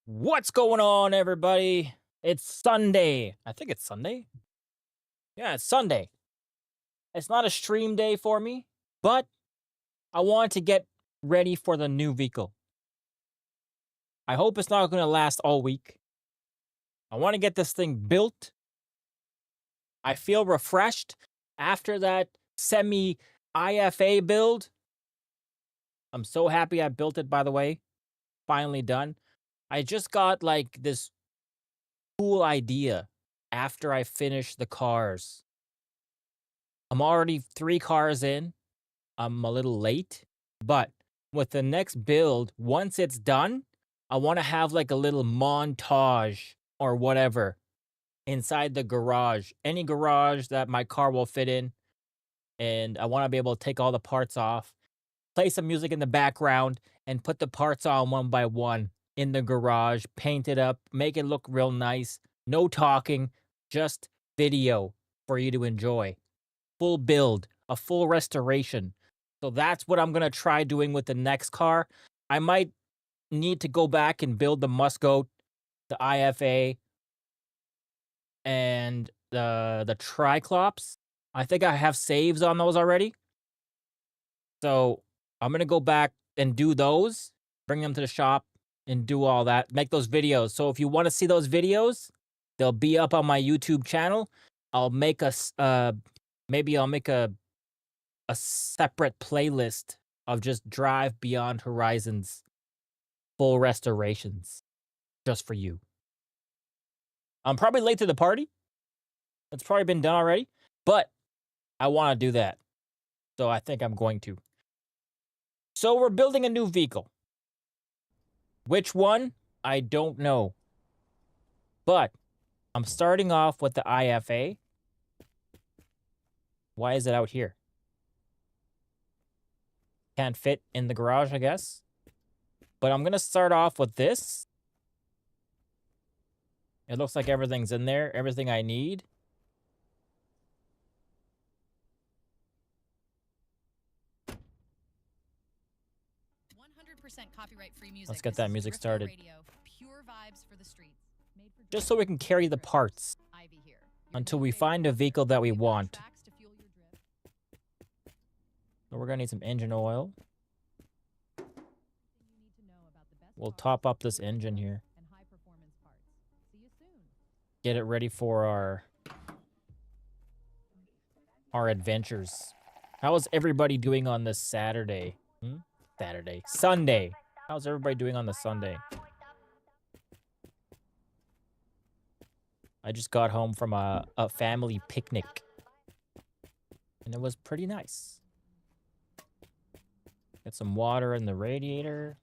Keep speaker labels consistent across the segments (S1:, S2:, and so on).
S1: What's going on, everybody? It's Sunday. I think it's Sunday. Yeah, it's Sunday. It's not a stream day for me, but I want to get ready for the new vehicle. I hope it's not going to last all week. I want to get this thing built. I feel refreshed after that semi-IFA build. I'm so happy I built it, by the way. Finally done. I just got like this cool idea after I finish the cars. I'm already 3 cars in. I'm a little late, but with the next build, once it's done, I want to have like a little montage or whatever inside the garage. Any garage that my car will fit in. And I want to be able to take all the parts off, play some music in the background, and put the parts on one by one in the garage, paint it up, make it look real nice. No talking, just video for you to enjoy. Full build, a full restoration. So that's what I'm going to try doing with the next car. I might need to go back and build the Muscoat, the IFA, and the Triclops. I think I have saves on those already. So I'm going to go back and do those, bring them to the shop, and do all that, make those videos. So if you want to see those videos, they'll be up on my YouTube channel. I'll make maybe I'll make a separate playlist of just Drive Beyond Horizons full restorations just for you. I'm probably late to the party. It's probably been done already, but I want to do that. So I think I'm going to. So we're building a new vehicle. Which one? I don't know. But I'm starting off with the IFA. Why is it out here? Can't fit in the garage, I guess. But I'm going to start off with this. It looks like everything's in there. Everything I need.
S2: Copyright-free music.
S1: Let's get that music started.
S2: Radio, pure vibes for the streets.
S1: Just so we can carry the parts until we find a vehicle that we want. So we're going to need some engine oil. We'll top up this engine here. Get it ready for our adventures. How is everybody doing on this Saturday? Sunday. How's everybody doing on the Sunday? I just got home from a family picnic. And it was pretty nice. Get some water in the radiator.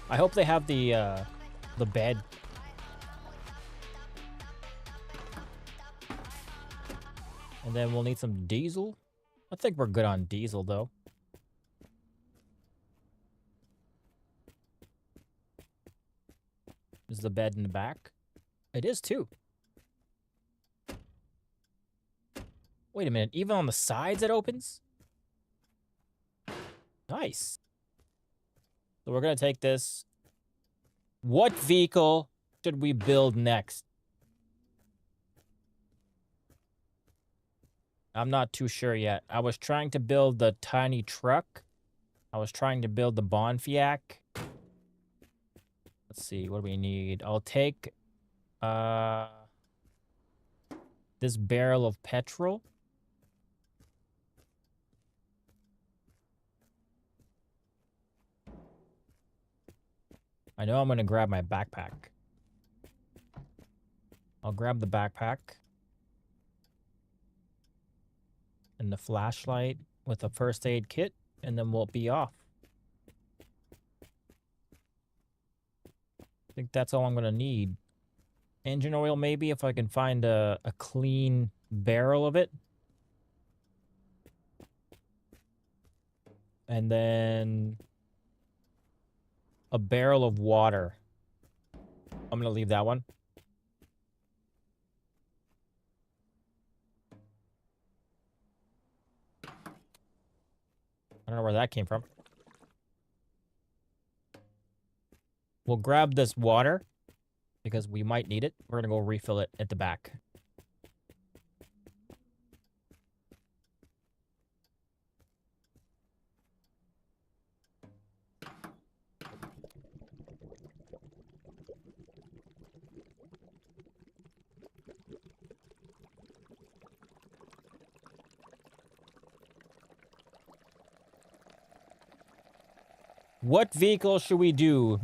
S1: I hope they have the bed. And then we'll need some diesel. I think we're good on diesel, though. Is the bed in the back? It is, too. Wait a minute. Even on the sides it opens? Nice. So we're going to take this. What vehicle should we build next? I'm not too sure yet. I was trying to build the tiny truck. I was trying to build the Bonfiac. Let's see, what do we need? I'll take this barrel of petrol. I know I'm going to grab my backpack. I'll grab the backpack. And the flashlight with a first aid kit, and then we'll be off. I think that's all I'm going to need. Engine oil, maybe, if I can find a clean barrel of it. And then a barrel of water. I'm going to leave that one. I don't know where that came from. We'll grab this water because we might need it. We're going to go refill it at the back. What vehicle should we do?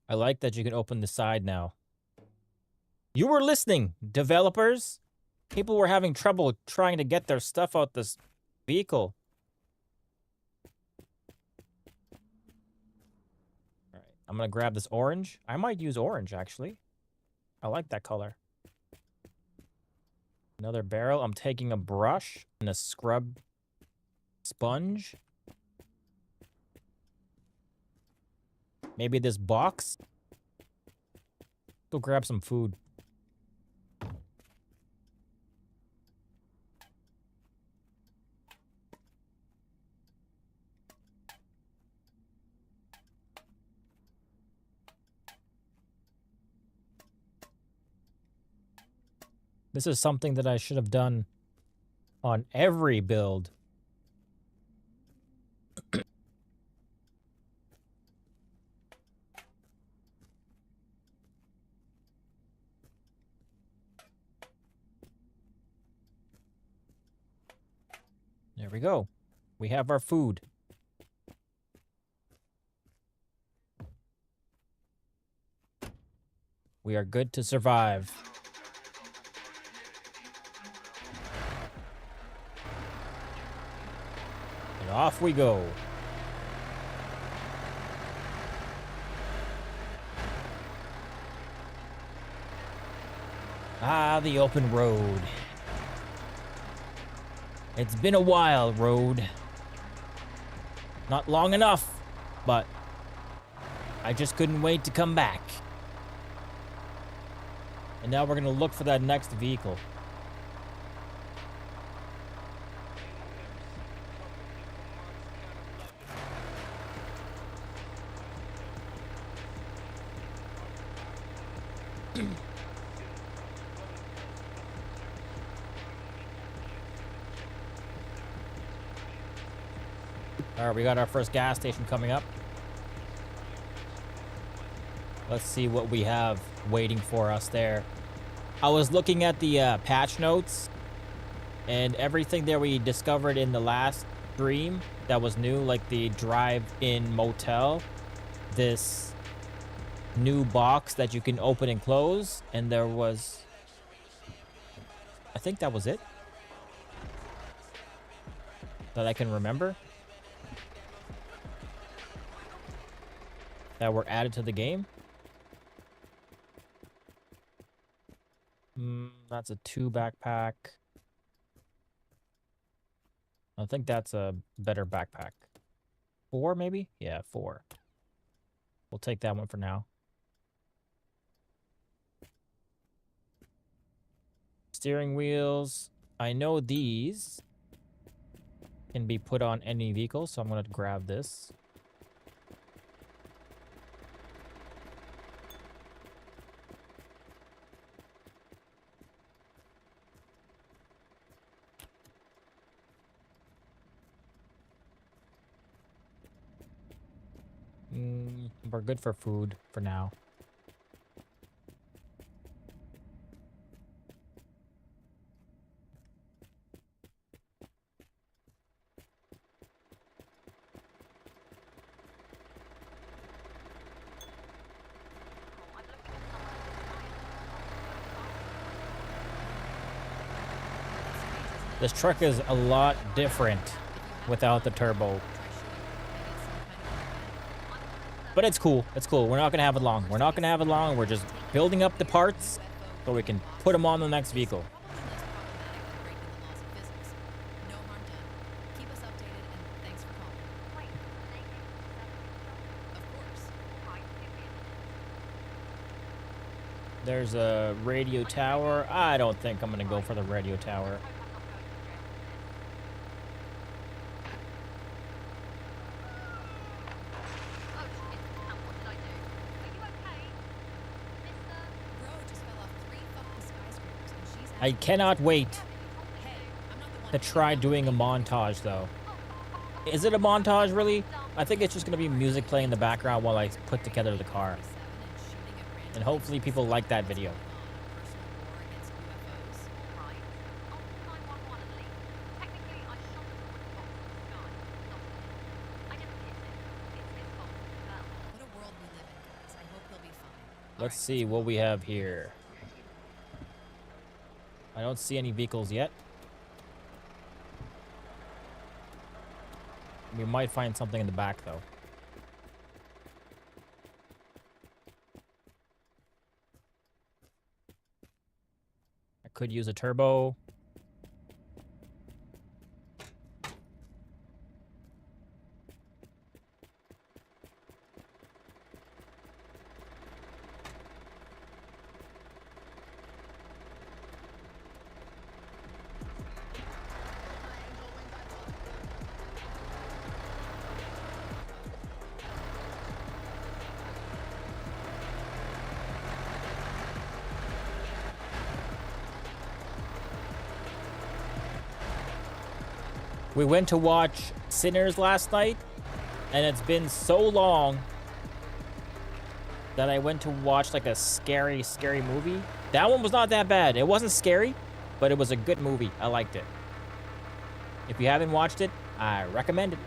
S1: I like that you can open the side now. You were listening, developers. People were having trouble trying to get their stuff out this vehicle. All right, I'm going to grab this orange. I might use orange, actually. I like that color. Another barrel. I'm taking a brush and a scrub sponge. Maybe this box. Go grab some food. This is something that I should have done on every build. There we go. We have our food. We are good to survive. And off we go. Ah, the open road. It's been a while, road. Not long enough, but I just couldn't wait to come back. And now we're gonna look for that next vehicle. All right, we got our first gas station coming up. Let's see what we have waiting for us there. I was looking at the patch notes, and everything that we discovered in the last stream that was new, like the drive-in motel, this new box that you can open and close, and there was... I think that was it that I can remember that were added to the game. That's a 2 backpack. I think that's a better backpack. 4 maybe? Yeah, 4. We'll take that one for now. Steering wheels. I know these can be put on any vehicle, so I'm going to grab this. We're good for food for now. This truck is a lot different without the turbo. But it's cool. It's cool. We're not going to have it long. We're not going to have it long. We're just building up the parts so we can put them on the next vehicle. There's a radio tower. I don't think I'm going to go for the radio tower. I cannot wait to try doing a montage, though. Is it a montage, really? I think it's just going to be music playing in the background while I put together the car. And hopefully people like that video. Let's see what we have here. I don't see any vehicles yet. We might find something in the back, though. I could use a turbo. We went to watch Sinners last night, and it's been so long that I went to watch like a scary movie. That one was not that bad. It wasn't scary, but it was a good movie. I liked it. If you haven't watched it, I recommend it.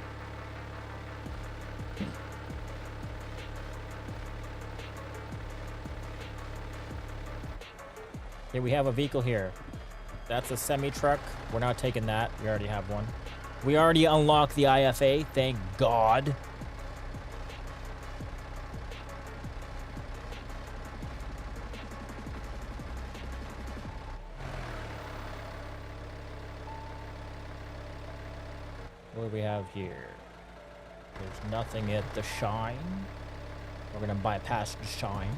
S1: Okay, we have a vehicle here. That's a semi-truck. We're not taking that. We already have one. We already unlocked the IFA, thank God. What do we have here? There's nothing at the Shine. We're gonna bypass the Shine.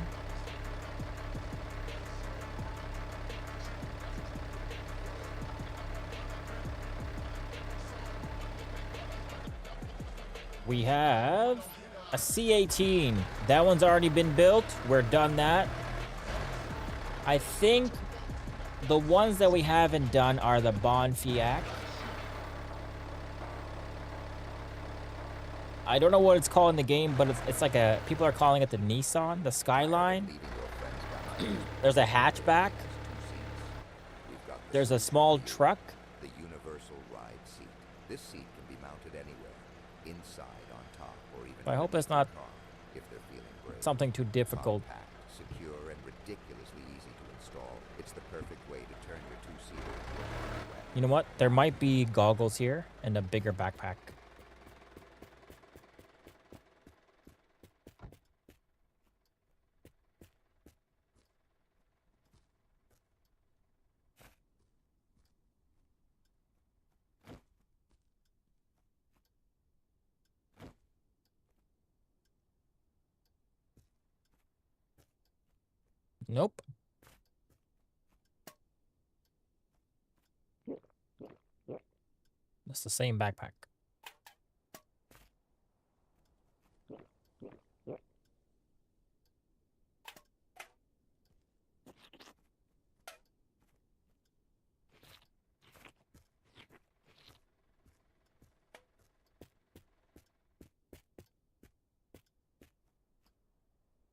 S1: We have a C18. That one's already been built. We're done that. I think the ones that we haven't done are the Bonfiac. I don't know what it's called in the game, but it's like a... People are calling it the Nissan, the Skyline. There's a hatchback. There's a small truck.
S3: The universal ride seat. This seat can be mounted anywhere, inside, on top, or even...
S1: I hope it's not
S3: if they're feeling brave.
S1: something too difficult.
S3: Compact, secure, and ridiculously easy to install. It's the perfect way to turn your two-seater into a party wagon.
S1: You know what? There might be goggles here and a bigger backpack. Nope. It's the same backpack.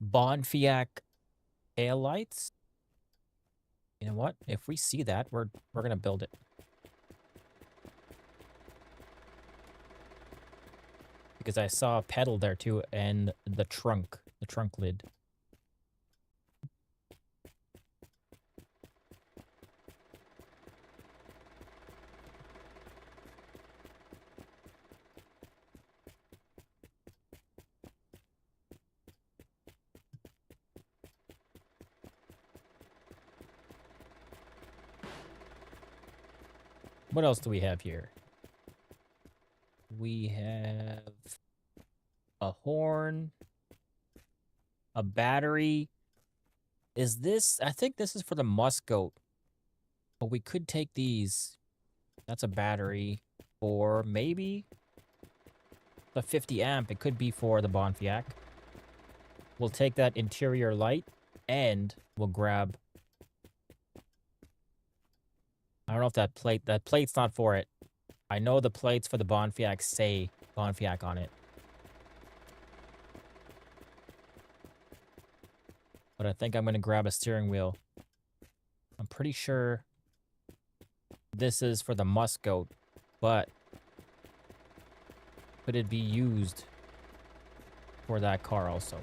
S1: Bonfiac tail lights. You know what? If we see that, we're gonna build it. Because I saw a pedal there too, and the trunk lid. What else do we have here? We have a horn, a battery. Is this... I think this is for the Muscoat. But we could take these. That's a battery. Or maybe the 50 amp. It could be for the Bonfiac. We'll take that interior light and we'll grab... I don't know if that plate's not for it. I know the plates for the Bonfiac say Bonfiac on it. But I think I'm going to grab a steering wheel. I'm pretty sure this is for the Muscoat, but could it be used for that car also?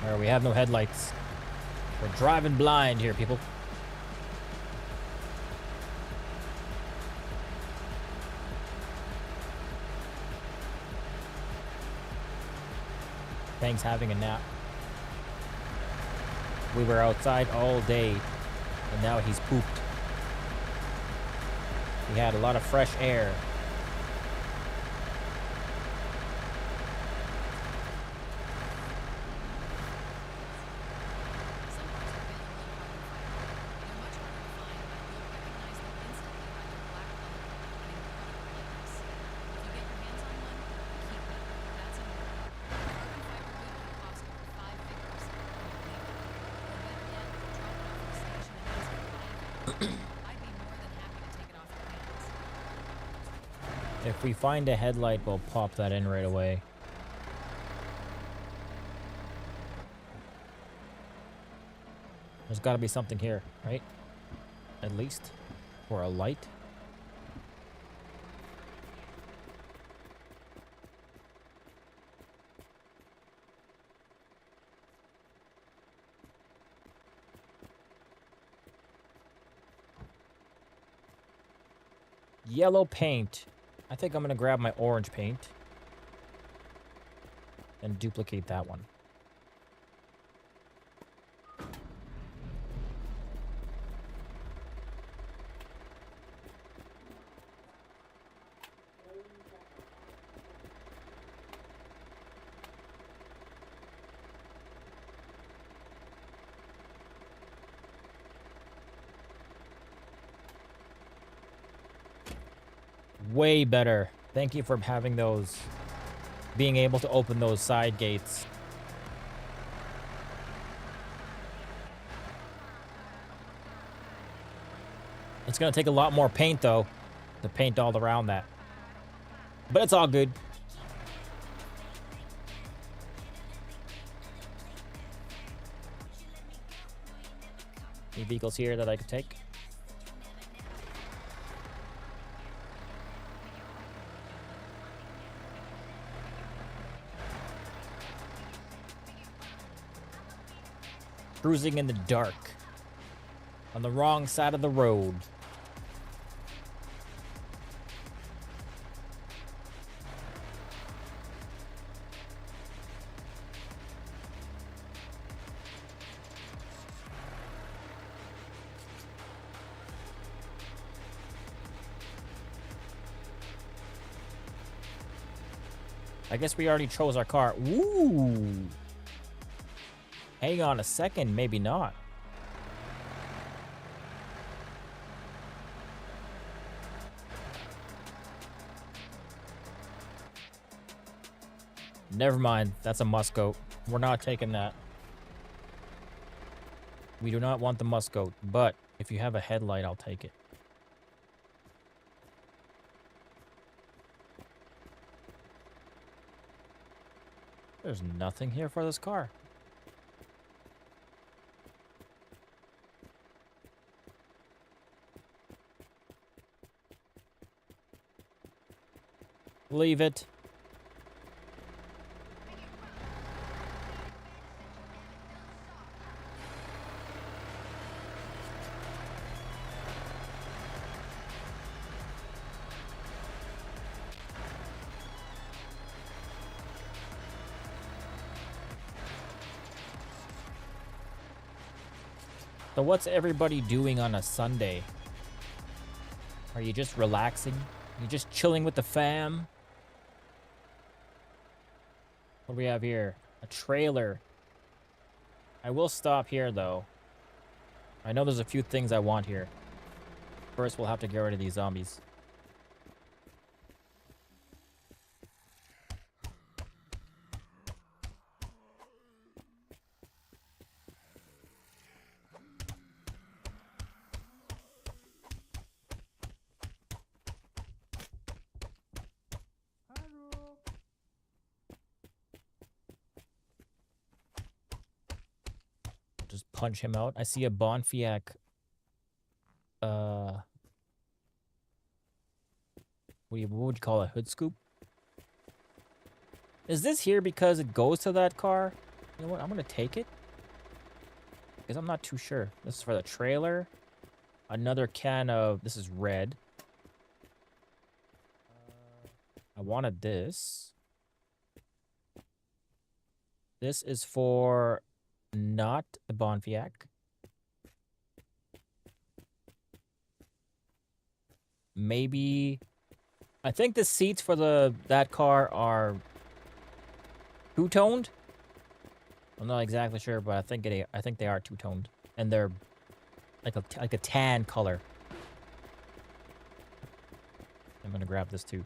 S1: Alright, we have no headlights. We're driving blind here, people. Fang's having a nap. We were outside all day, and now he's pooped. We had a lot of fresh air. If we find a headlight, we'll pop that in right away. There's got to be something here, right? At least. Or a light. Yellow paint. I think I'm going to grab my orange paint and duplicate that one. Way better. Thank you for having those, being able to open those side gates. It's gonna take a lot more paint, though, to paint all around that. But it's all good. Any vehicles here that I could take? Cruising in the dark. On the wrong side of the road. I guess we already chose our car. Ooh. Hang on a second, maybe not. Never mind, that's a Muscoat. We're not taking that. We do not want the Muscoat, but if you have a headlight, I'll take it. There's nothing here for this car. Leave it. So what's everybody doing on a Sunday? Are you just relaxing? Are you just chilling with the fam? What do we have here? A trailer. I will stop here, though. I know there's a few things I want here. First, we'll have to get rid of these zombies. Just punch him out. I see a Bonfiac. What would you call it? Hood scoop? Is this here because it goes to that car? You know what? I'm gonna take it. Because I'm not too sure. This is for the trailer. Another can of... This is red. I wanted this. This is for... Not the Bonfiac. Maybe... I think the seats for that car are... two-toned? I'm not exactly sure, but I think they are two-toned. And they're like a tan color. I'm gonna grab this too.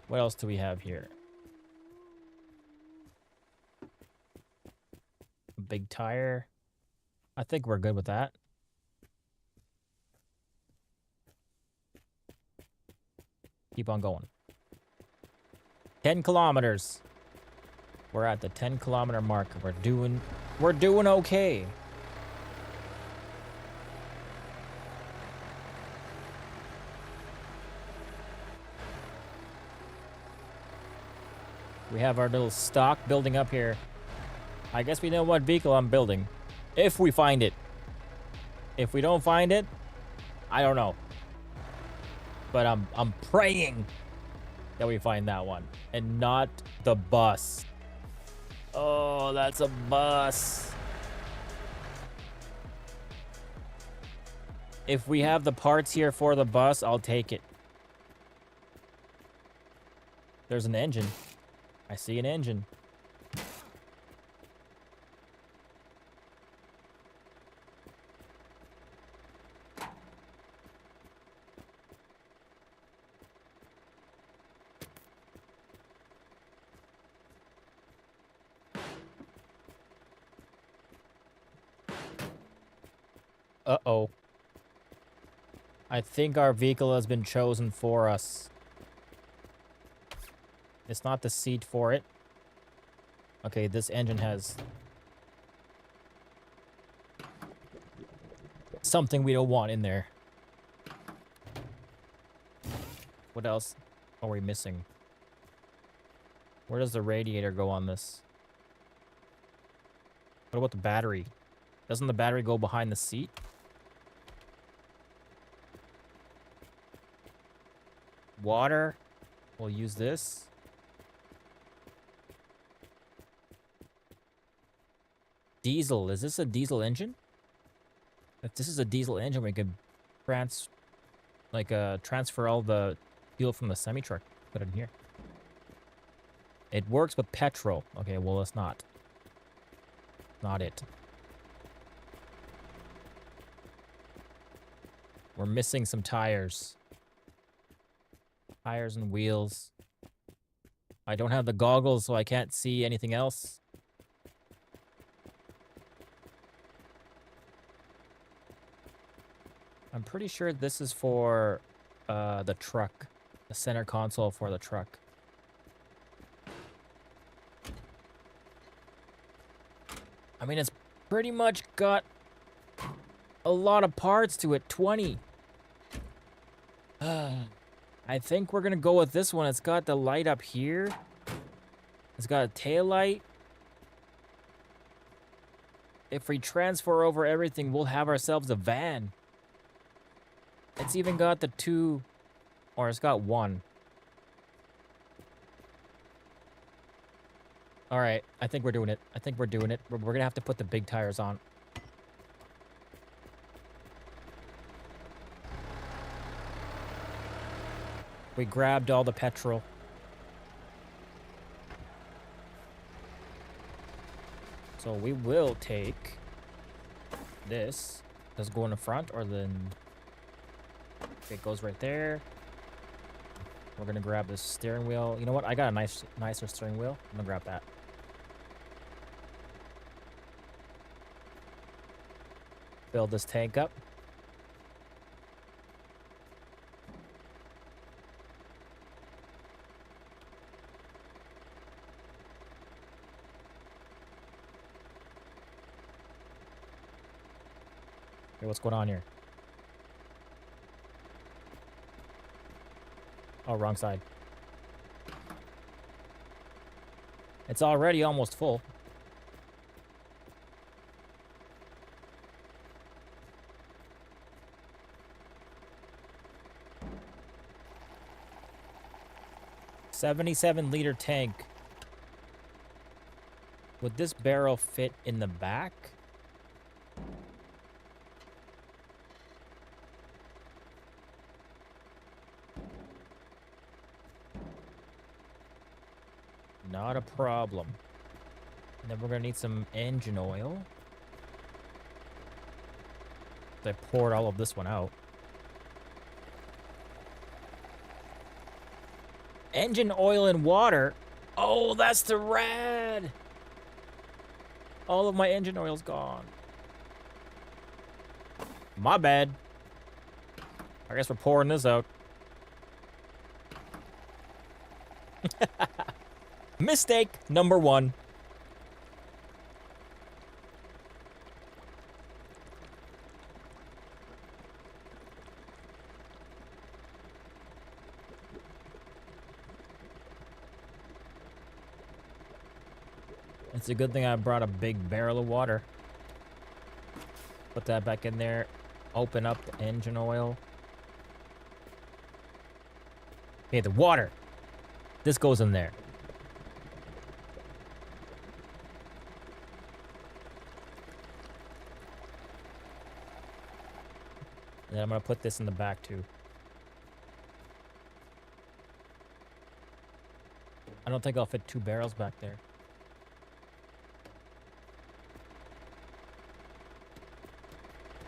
S1: What else do we have here? A big tire. I think we're good with that. Keep on going. 10 kilometers. We're at the 10-kilometer mark. We're doing okay. We have our little stock building up here. I guess we know what vehicle I'm building. If we find it. If we don't find it, I don't know. But I'm praying that we find that one. And not the bus. Oh, that's a bus. If we have the parts here for the bus, I'll take it. There's an engine. I see an engine. Uh-oh. I think our vehicle has been chosen for us. It's not the seat for it. Okay, this engine has something we don't want in there. What else are we missing? Where does the radiator go on this? What about the battery? Doesn't the battery go behind the seat? Water. We'll use this. Diesel. Is this a diesel engine? If this is a diesel engine, we could transfer all the fuel from the semi-truck. Put it in here. It works with petrol. Okay, well, it's not. Not it. We're missing some tires. Tires and wheels. I don't have the goggles, so I can't see anything else. I'm pretty sure this is for the truck. The center console for the truck. I mean, it's pretty much got a lot of parts to it. 20. I think we're gonna go with this one. It's got the light up here. It's got a tail light. If we transfer over everything, we'll have ourselves a van. It's even got the 2, or it's got 1. All right, I think we're doing it. I think we're doing it. We're gonna have to put the big tires on. We grabbed all the petrol. So we will take this. Does it go in the front or then... Okay, it goes right there. We're gonna grab this steering wheel. You know what? I got a nicer steering wheel. I'm gonna grab that. Fill this tank up. Okay, what's going on here? Oh, wrong side. It's already almost full. $77-liter tank. Would this barrel fit in the back? Not a problem. And then we're gonna need some engine oil. I poured all of this one out. Engine oil and water. Oh, that's the rad. All of my engine oil's gone. My bad. I guess we're pouring this out. Mistake number 1. It's a good thing I brought a big barrel of water. Put that back in there. Open up the engine oil. Okay, the water. This goes in there. And then I'm gonna put this in the back too. I don't think I'll fit 2 barrels back there.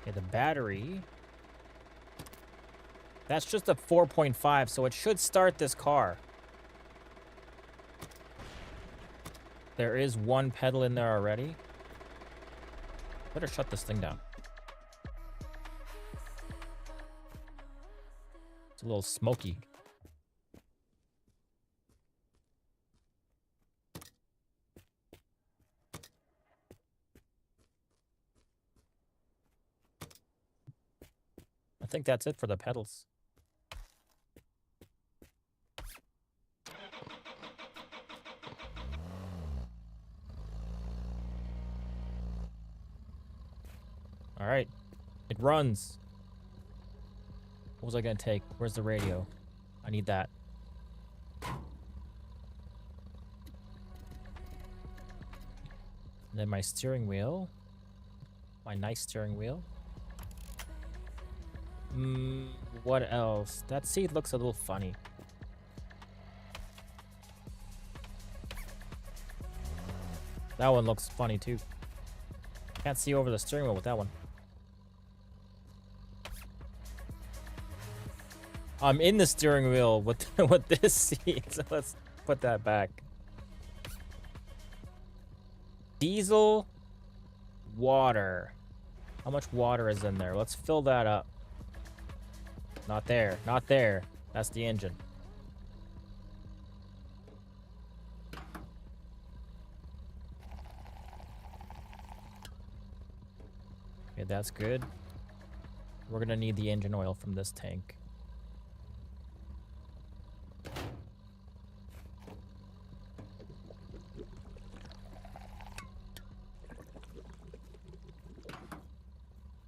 S1: Okay, the battery. That's just a 4.5, so it should start this car. There is 1 pedal in there already. Better shut this thing down. It's a little smoky. I think that's it for the pedals. All right, it runs. What was I gonna take? Where's the radio? I need that. And then my steering wheel. My nice steering wheel. What else? That seat looks a little funny. That one looks funny too. Can't see over the steering wheel with that one. I'm in the steering wheel with with this seat, so let's put that back. Diesel, water. How much water is in there? Let's fill that up. Not there, not there. That's the engine. Okay, that's good. We're gonna need the engine oil from this tank.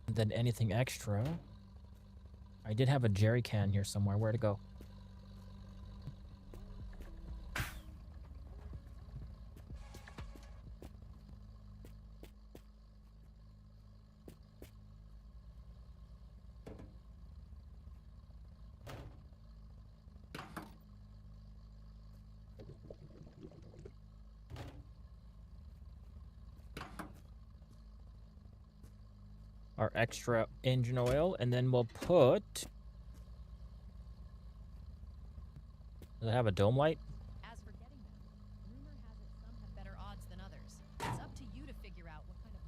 S1: And then anything extra. I did have a jerry can here somewhere. Where'd it go? Our extra engine oil, and then we'll put... Does it have a dome light?
S2: As for getting them, rumor has it some have better odds than others. It's up to you to figure out what kind of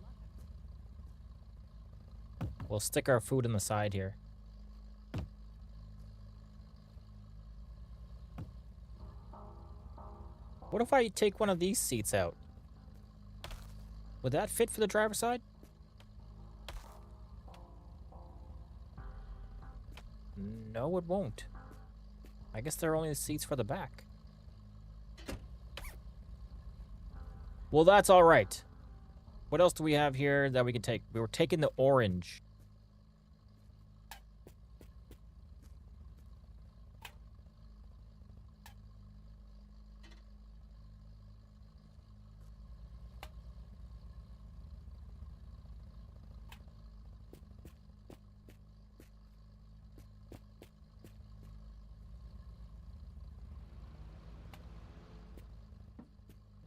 S2: luck.
S1: We'll stick our food in the side here. What if I take one of these seats out? Would that fit for the driver's side? No, it won't. I guess there are only the seats for the back. Well, that's all right. What else do we have here that we can take? We were taking the orange.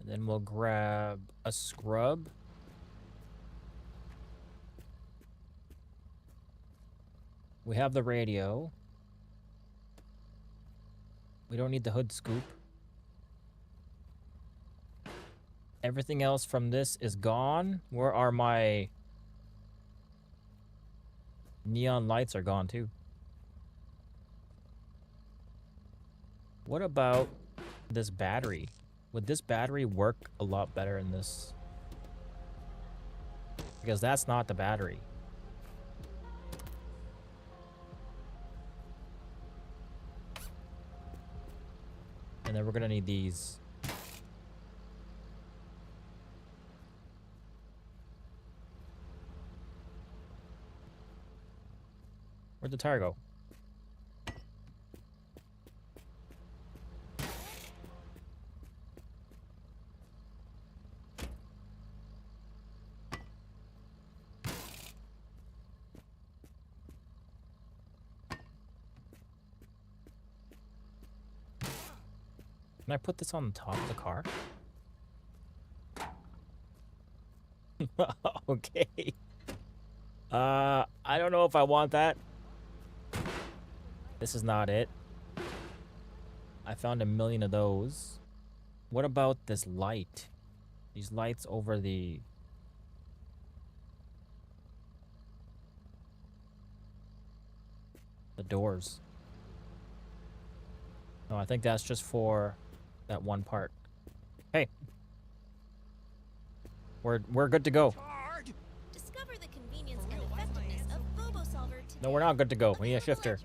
S1: And then we'll grab a scrub. We have the radio. We don't need the hood scoop. Everything else from this is gone. Where are my neon lights? Are gone too. What about this battery? Would this battery work a lot better in this? Because that's not the battery. And then we're gonna need these. Where'd the tire go? Can I put this on the top of the car? Okay. I don't know if I want that. This is not it. I found a million of those. What about this light? These lights over the... doors. No, I think that's just for that one part. Hey. We're good to go.
S2: Discover the convenience and effectiveness of Bobo Solver today.
S1: No, we're not good to go. We need a shifter.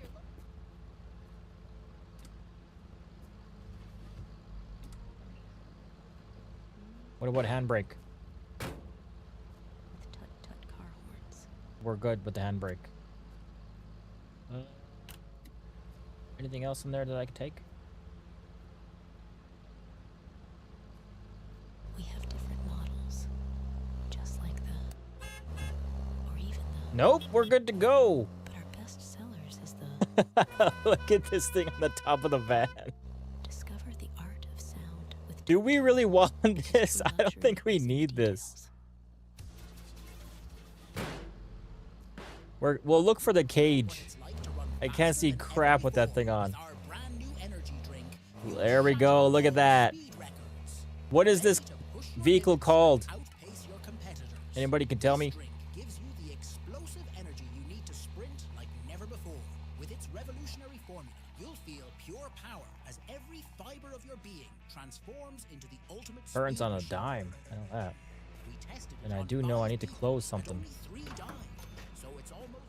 S1: What about handbrake?
S2: With tut-tut car horns.
S1: We're good with the handbrake. Anything else in there that I could take?
S2: We have different models. Just like the... Or even the...
S1: Nope, we're good to go.
S2: But our best sellers is the...
S1: Look at this thing on the top of the van.
S2: Discover the art of sound with...
S1: Do we really want this? I don't think we need this. We'll look for the cage. I can't see crap with that thing on. There we go. Look at that. What is this vehicle called? Anybody can tell me?
S4: Gives you the explosive energy you need to sprint like never before. With its revolutionary formula, you'll feel pure power as every fiber of your being transforms into the ultimate.
S1: Burns on a dime. I know that.
S4: We tested it
S1: And I
S4: on
S1: do know I need to
S4: 5
S1: close
S4: people at
S1: something.
S4: only 3 dimes. So it's almost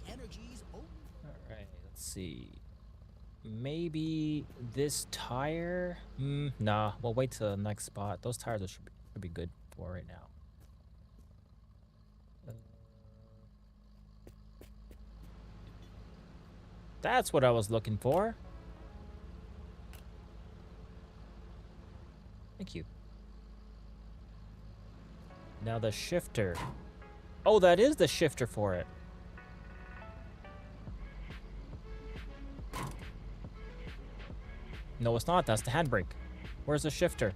S4: energies.
S1: Alright, let's see. Maybe this tire? Nah, we'll wait till the next spot. Those tires should be good for right now. That's what I was looking for. Thank you. Now the shifter. Oh, that is the shifter for it. No, it's not. That's the handbrake. Where's the shifter?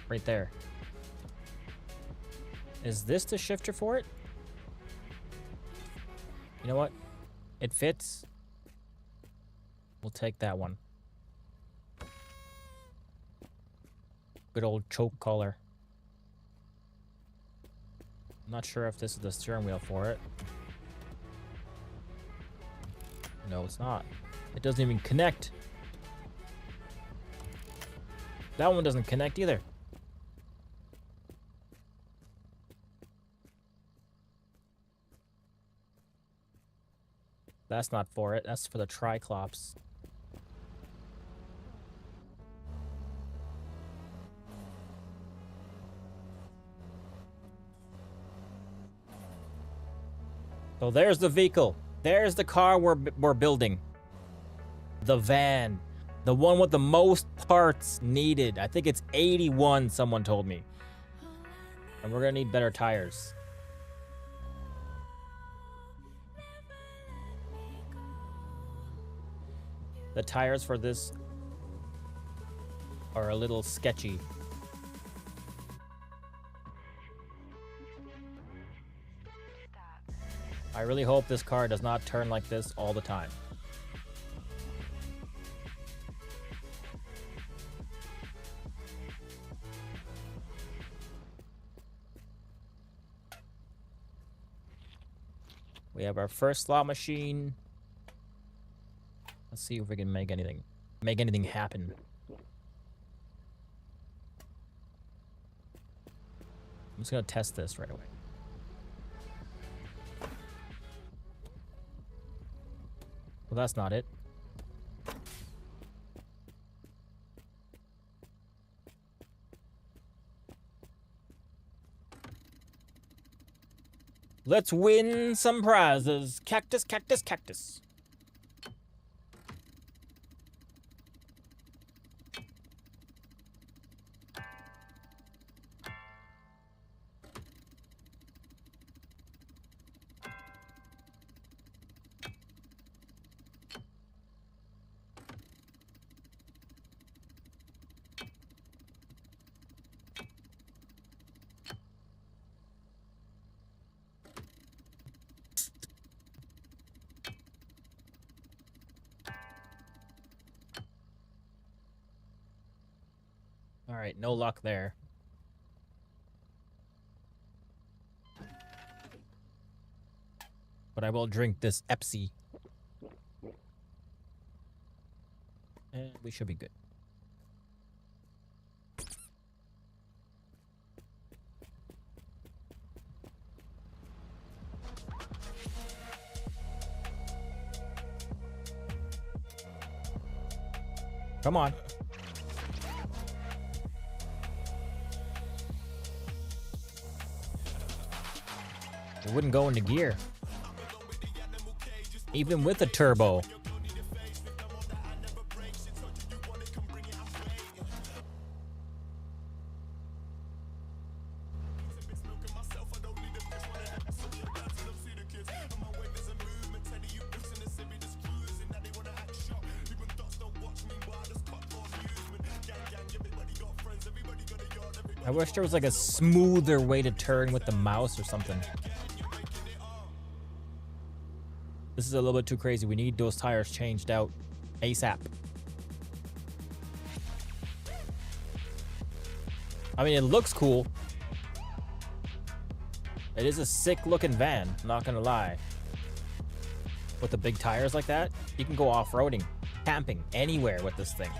S1: Right there. Is this the shifter for it? You know what? It fits. We'll take that one. Good old choke collar. I'm not sure if this is the steering wheel for it. No, it's not. It doesn't even connect. That one doesn't connect either. That's not for it. That's for the Triclops. So there's the vehicle. There's the car we're building. The van. The one with the most parts needed. I think it's 81, someone told me. And we're gonna need better tires. The tires for this are a little sketchy. I really hope this car does not turn like this all the time. We have our first slot machine. Let's see if we can make anything happen. I'm just gonna test this right away. Well, that's not it. Let's win some prizes. Cactus, cactus, cactus. All right, no luck there. But I will drink this Pepsi. And we should be good. Come on. It wouldn't go into gear. Even with a turbo. I wish there was like a smoother way to turn with the mouse or something. This is a little bit too crazy. We need those tires changed out ASAP. I mean, it looks cool. It is a sick looking van, not gonna lie. With the big tires like that, you can go off-roading, camping, anywhere with this thing.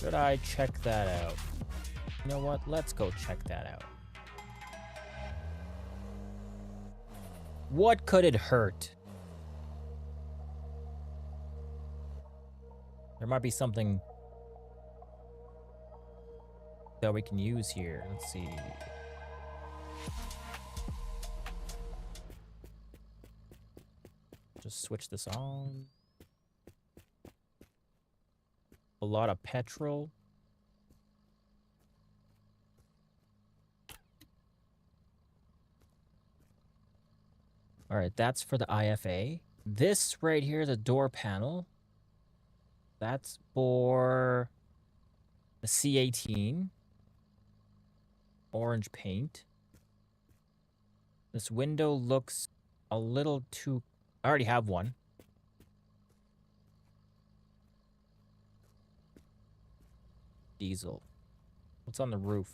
S1: Should I check that out? You know what? Let's go check that out. What could it hurt? There might be something that we can use here. Let's see. Just switch this on. A lot of petrol. All right, that's for the IFA. This right here, the door panel, that's for the C18. Orange paint. This window looks a little too... I already have one. Diesel. What's on the roof?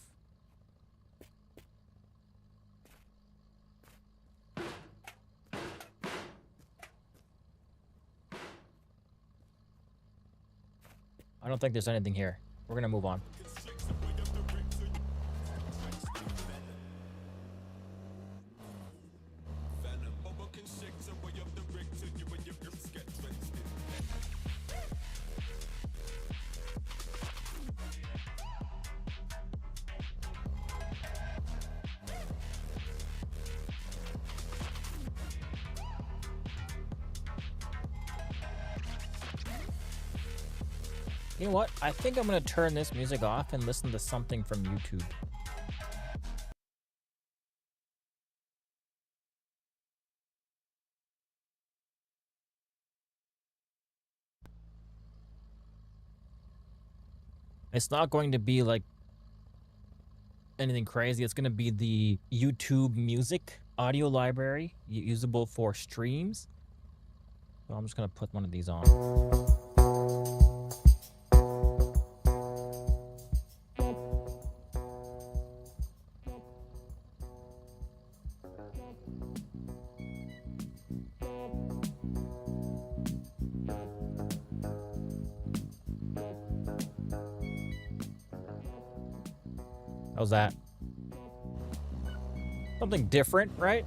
S1: I don't think there's anything here. We're gonna move on. You know what? I think I'm going to turn this music off and listen to something from YouTube. It's not going to be like anything crazy. It's going to be the YouTube music audio library usable for streams. So I'm just going to put one of these on. How's that? Something different, right?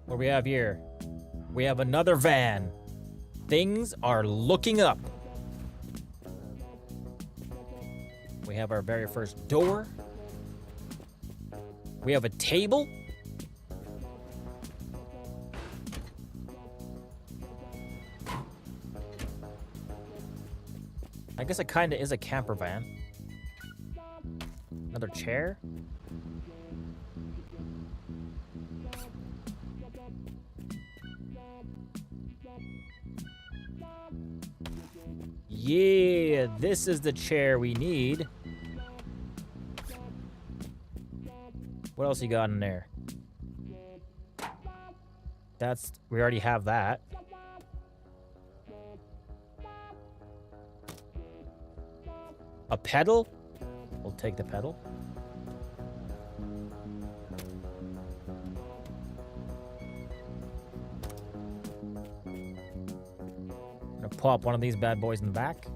S1: What do we have here? We have another van. Things are looking up. We have our very first door. We have a table. I guess it kind of is a camper van. Now Another chair? Yeah, this is the chair we need. What else you got in there? We already have that. A pedal? We'll take the pedal. I'm gonna pop one of these bad boys in the back.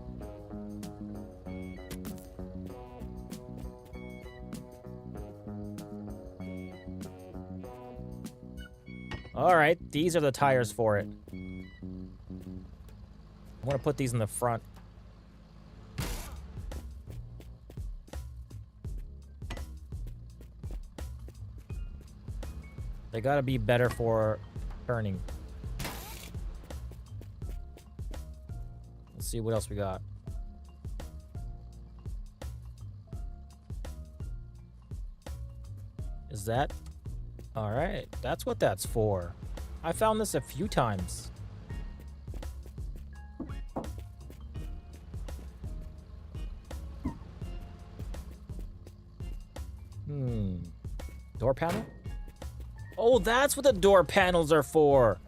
S1: All right, these are the tires for it. I'm gonna put these in the front. They gotta be better for turning. Let's see what else we got. Is that? All right, that's what that's for. I found this a few times. Door panel? Oh, that's what the door panels are for.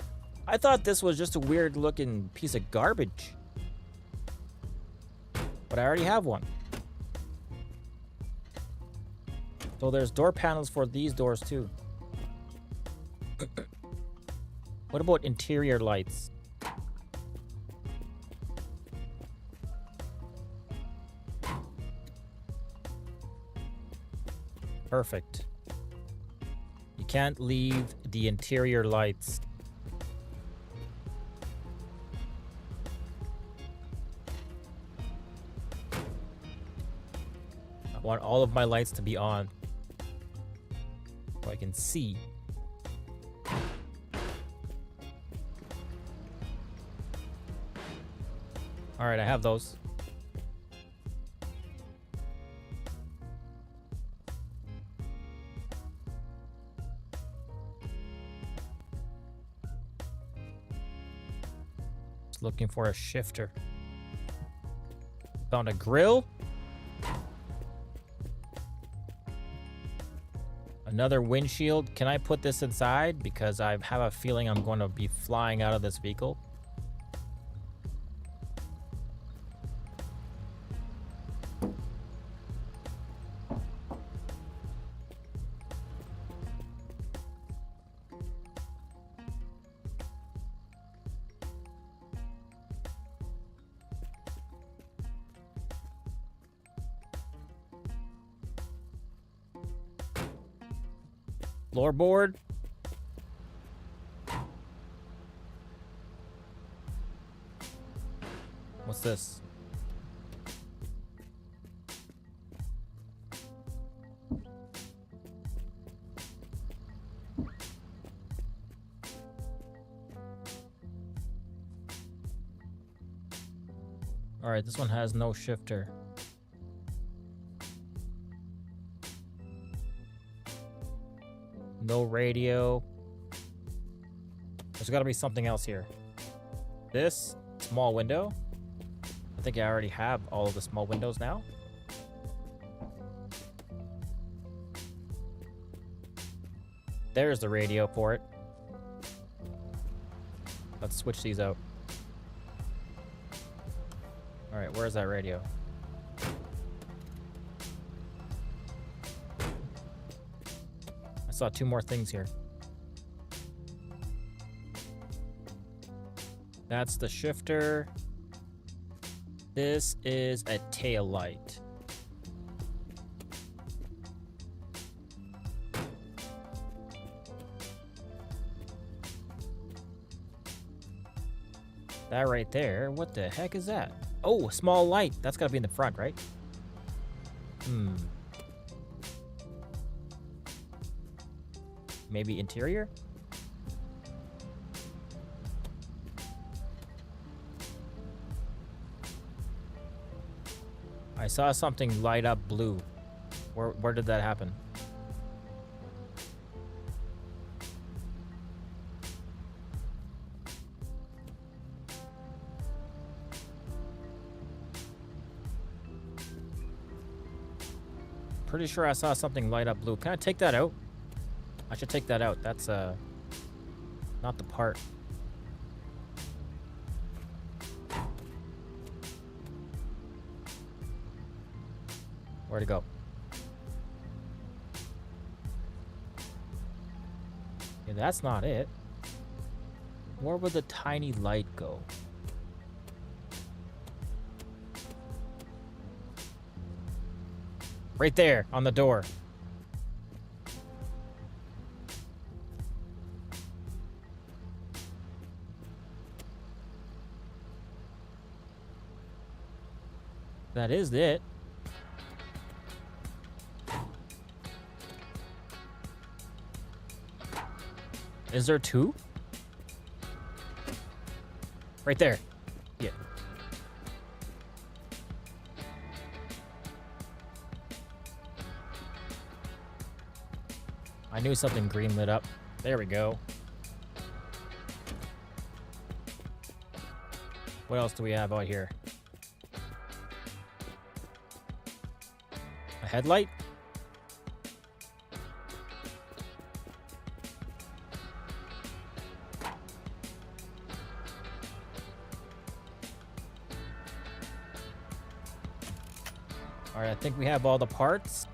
S1: I thought this was just a weird looking piece of garbage. But I already have one. So there's door panels for these doors too. What about interior lights? Perfect. You can't leave the interior lights. I want all of my lights to be on so I can see. All right, I have those. Just looking for a shifter. Found a grill. Another windshield. Can I put this inside? Because I have a feeling I'm going to be flying out of this vehicle. Floorboard. What's this? All right, this one has no shifter. No radio. There's got to be something else here. This small window. I think I already have all of the small windows now. There's the radio for it. Let's switch these out. All right, where's that radio? I saw two more things here. That's the shifter. This is a tail light. That right there, what the heck is that? Oh, a small light. That's gotta be in the front, right? Maybe interior? I saw something light up blue. Where did that happen? Pretty sure I saw something light up blue. Can I take that out? I should take that out. That's not the part. Where'd it go? Yeah, that's not it. Where would the tiny light go? Right there on the door. That is it. Is there two? Right there. Yeah. I knew something green lit up. There we go. What else do we have out here? A headlight? Alright, I think we have all the parts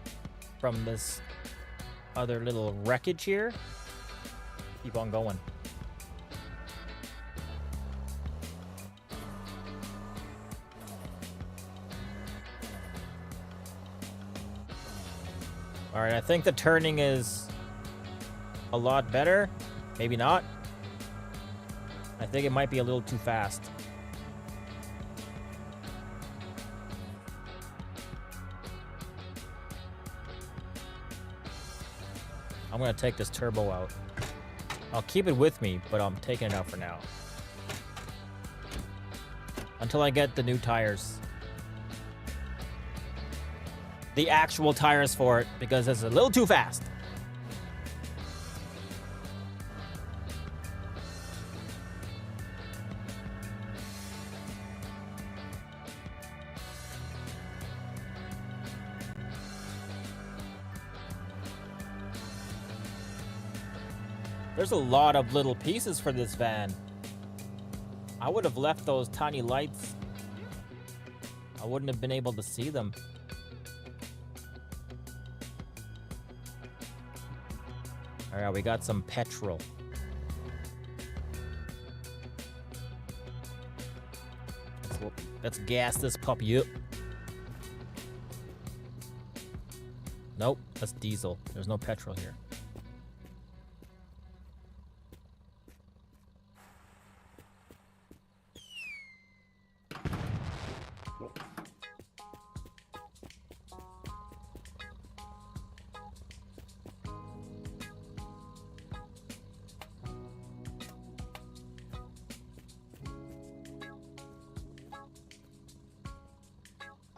S1: from this other little wreckage here. Keep on going. Alright, I think the turning is a lot better. Maybe not. I think it might be a little too fast. I'm gonna take this turbo out. I'll keep it with me, but I'm taking it out for now. Until I get the new tires. The actual tires for it, because it's a little too fast. There's a lot of little pieces for this van. I would have left those tiny lights. I wouldn't have been able to see them. All right, we got some petrol. Let's gas this puppy up. Nope, that's diesel. There's no petrol here.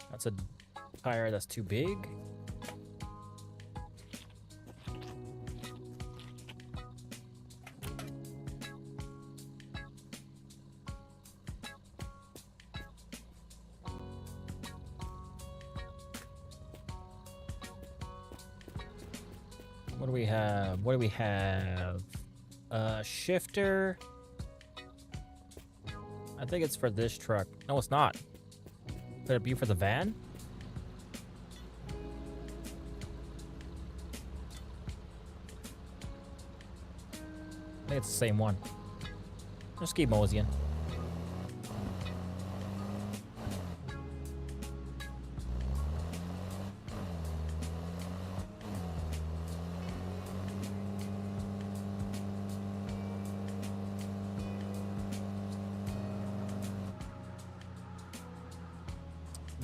S1: That's a tire that's too big. What do we have? What do we have? Shifter. I think it's for this truck. No, it's not. Could it be for the van? I think it's the same one. Just keep moseying.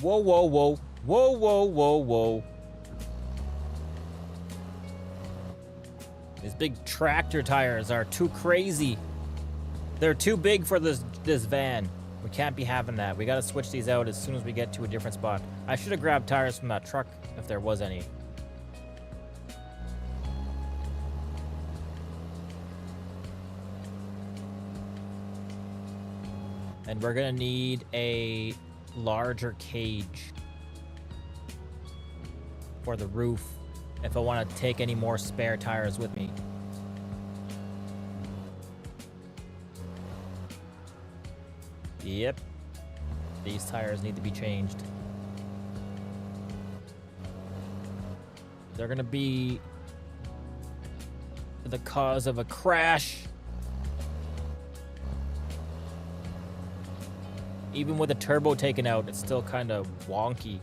S1: Whoa, whoa, whoa. Whoa, whoa, whoa, whoa. These big tractor tires are too crazy. They're too big for this van. We can't be having that. We gotta switch these out as soon as we get to a different spot. I should have grabbed tires from that truck if there was any. And we're gonna need a larger cage for the roof if I want to take any more spare tires with me. Yep. These tires need to be changed. They're gonna be the cause of a crash. Even with the turbo taken out, it's still kind of wonky.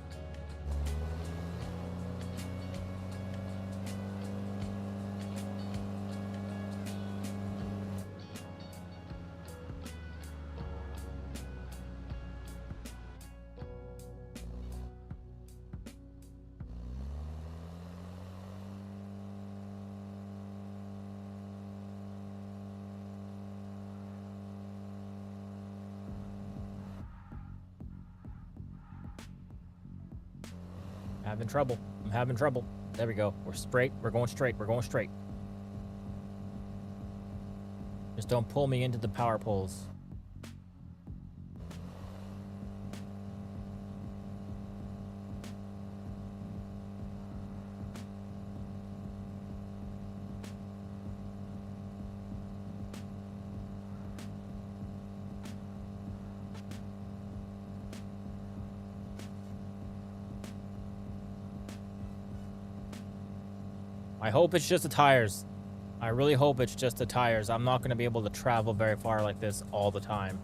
S1: Having trouble. I'm having trouble. There we go. We're straight. We're going straight. We're going straight. Just don't pull me into the power poles. I hope it's just the tires. I really hope it's just the tires. I'm not going to be able to travel very far like this all the time.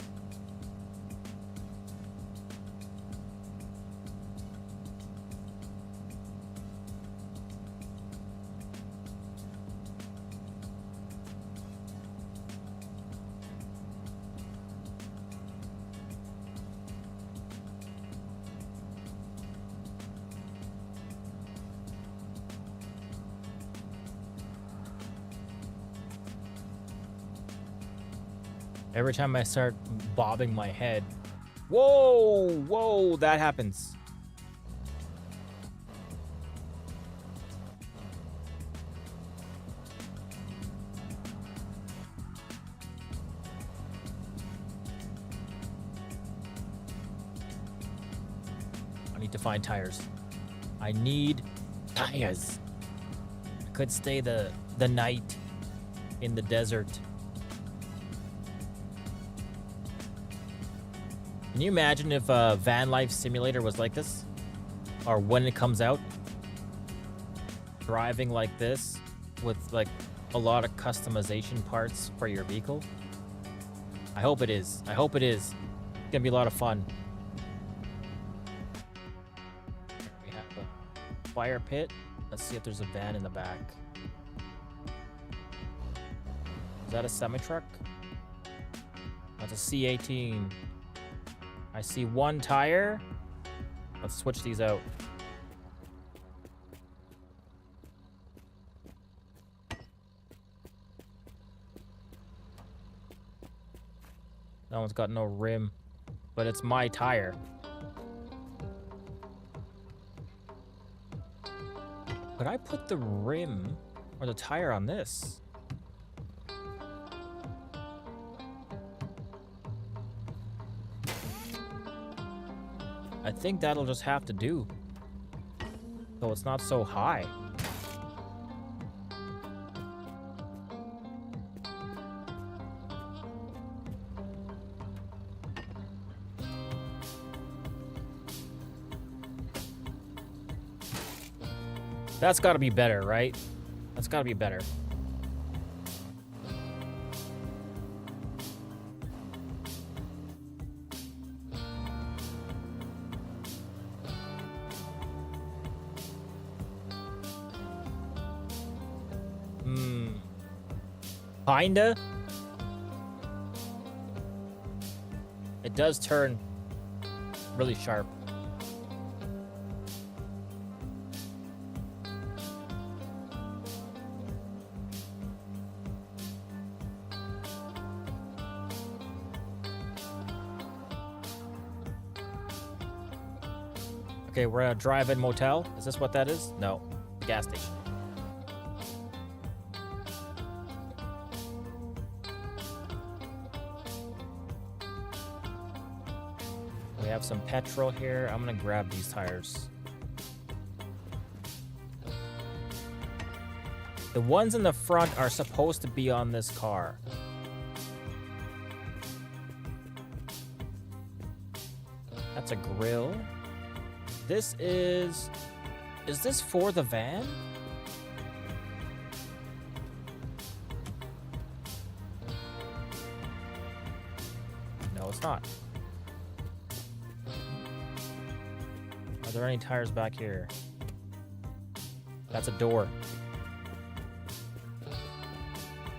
S1: Every time I start bobbing my head. Whoa, whoa, that happens. I need to find tires. I need tires. I could stay the night in the desert. Can you imagine if a van life simulator was like this? Or when it comes out? Driving like this with like a lot of customization parts for your vehicle? I hope it is. I hope it is. It's gonna be a lot of fun. We have a fire pit. Let's see if there's a van in the back. Is that a semi-truck? That's a C18. I see one tire. Let's switch these out. That one's got no rim, but it's my tire. Could I put the rim or the tire on this? I think that'll just have to do. So it's not so high. That's gotta be better, right? That's gotta be better. Kinda. It does turn really sharp. Okay, we're at a drive-in motel. Is this what that is? No. Gas station. some petrol here. I'm gonna grab these tires. The ones in the front are supposed to be on this car. That's a grill. This is this for the van? No, it's not. Are there any tires back here? That's a door.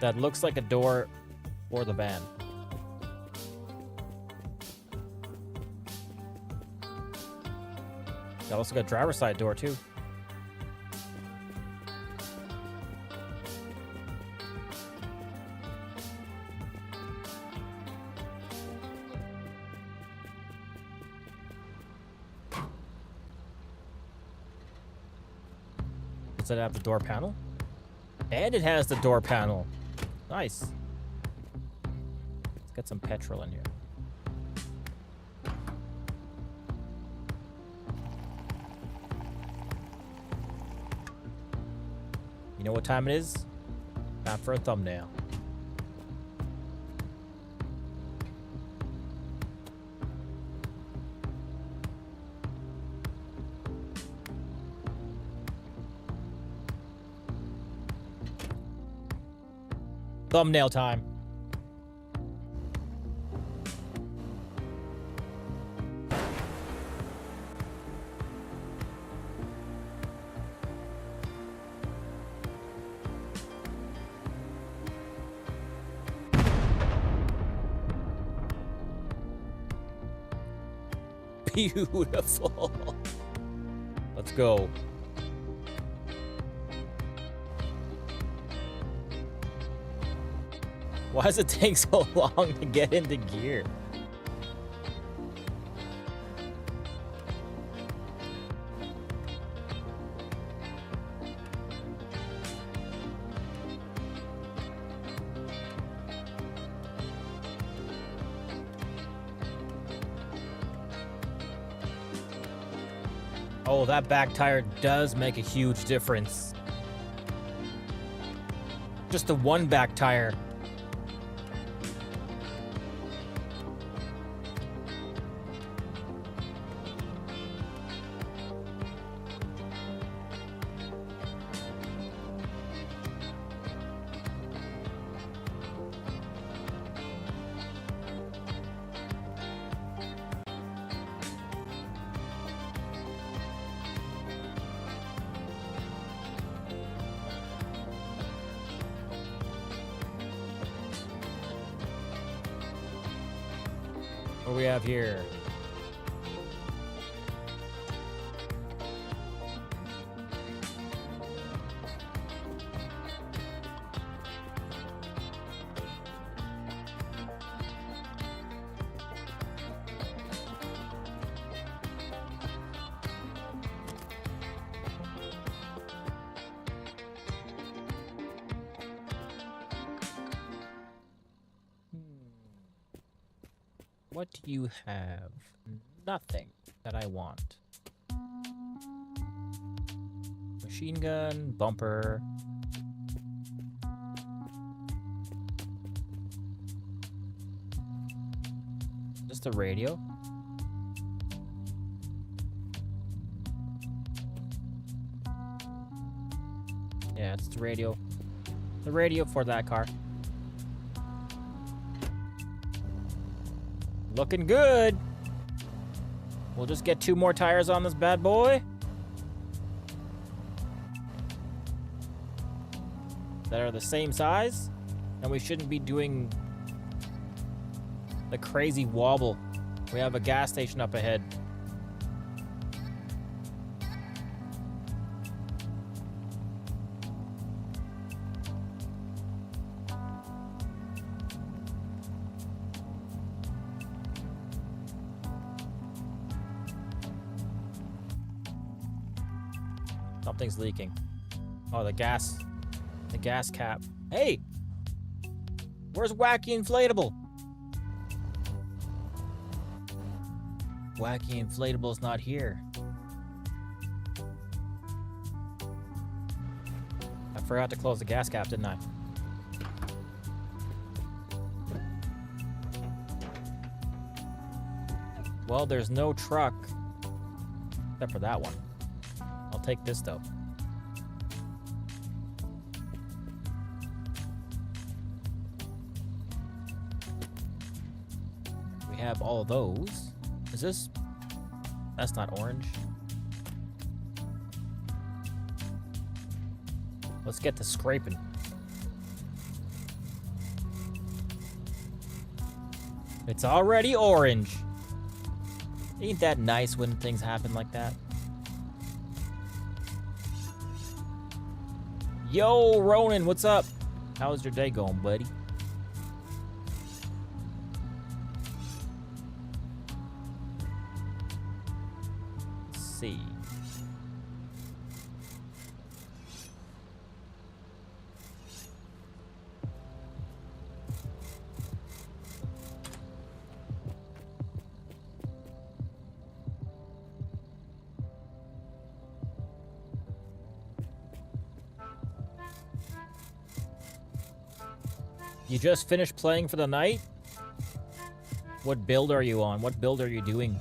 S1: That looks like a door for the van. They also got driver's side door too. Does it have the door panel? And it has the door panel. Nice. Let's get some petrol in here. You know what time it is? Time for a thumbnail. Thumbnail time. Beautiful. Let's go. Why does it take so long to get into gear? Oh, that back tire does make a huge difference. Just the one back tire. What do we have here? What do you have? Nothing that I want. Machine gun, bumper. Just a radio. Yeah, it's the radio. The radio for that car. Looking good. We'll just get 2 more tires on this bad boy. That are the same size. And we shouldn't be doing the crazy wobble. We have a gas station up ahead. Something's leaking. Oh, the gas cap. Hey! Where's Wacky Inflatable? Wacky inflatable's not here. I forgot to close the gas cap, didn't I? Well, there's no truck. Except for that one. I'll take this, though. We have all of those. Is this... That's not orange. Let's get to scraping. It's already orange. Ain't that nice when things happen like that? Yo, Ronan, what's up? How's your day going, buddy? Let's see. You just finished playing for the night? What build are you on? What build are you doing?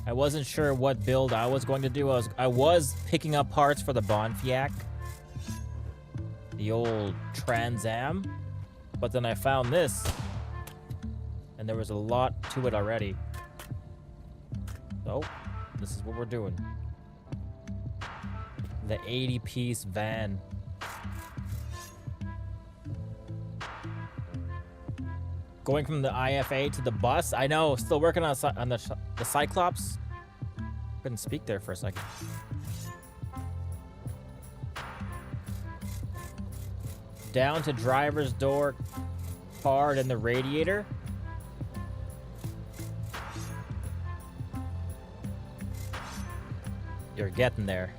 S1: I wasn't sure what build I was going to do. I was picking up parts for the Bonfiac, the old Trans Am, but then I found this, and there was a lot to it already. So, this is what we're doing. The 80-piece van. Going from the IFA to the bus. I know, still working on the Cyclops. Couldn't speak there for a second. Down to driver's door card and the radiator. You're getting there.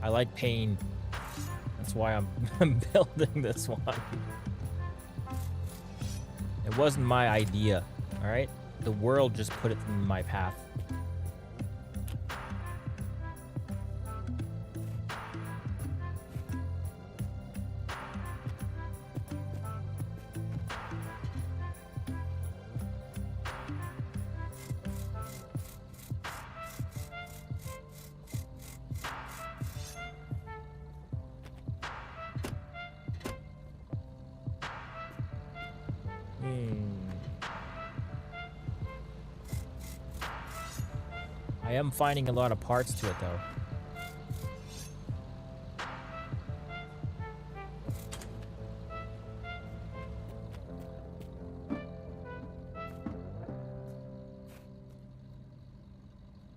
S1: I like pain. That's why I'm building this one. It wasn't my idea, all right? The world just put it in my path. I am finding a lot of parts to it, though.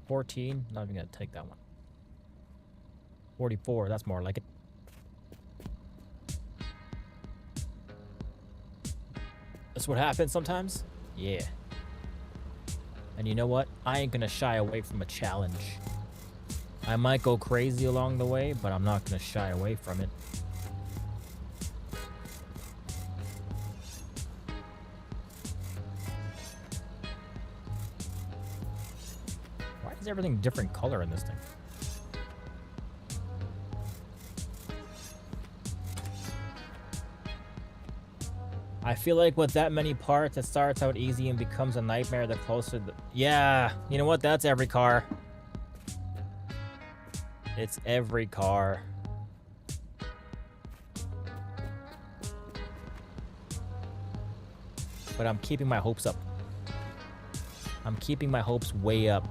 S1: $14, not even gonna take that one. $44, that's more like it. That's what happens sometimes? Yeah. And you know what? I ain't gonna shy away from a challenge. I might go crazy along the way, but I'm not gonna shy away from it. Why is everything different color in this thing? I feel like with that many parts, it starts out easy and becomes a nightmare the closer the... Yeah, you know what? That's every car. It's every car. But I'm keeping my hopes up. I'm keeping my hopes way up.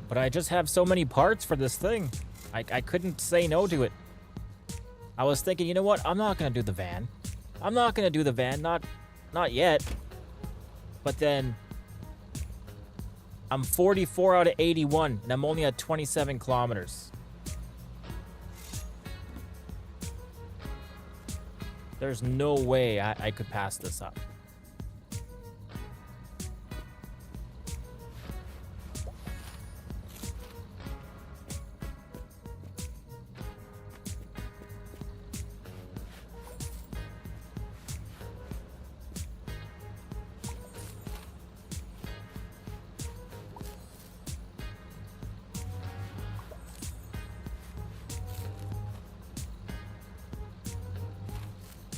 S1: But I just have so many parts for this thing. I couldn't say no to it. I was thinking, you know what? I'm not gonna do the van. I'm not gonna do the van, not yet. But then I'm 44 out of 81, and I'm only at 27 kilometers. There's no way I could pass this up.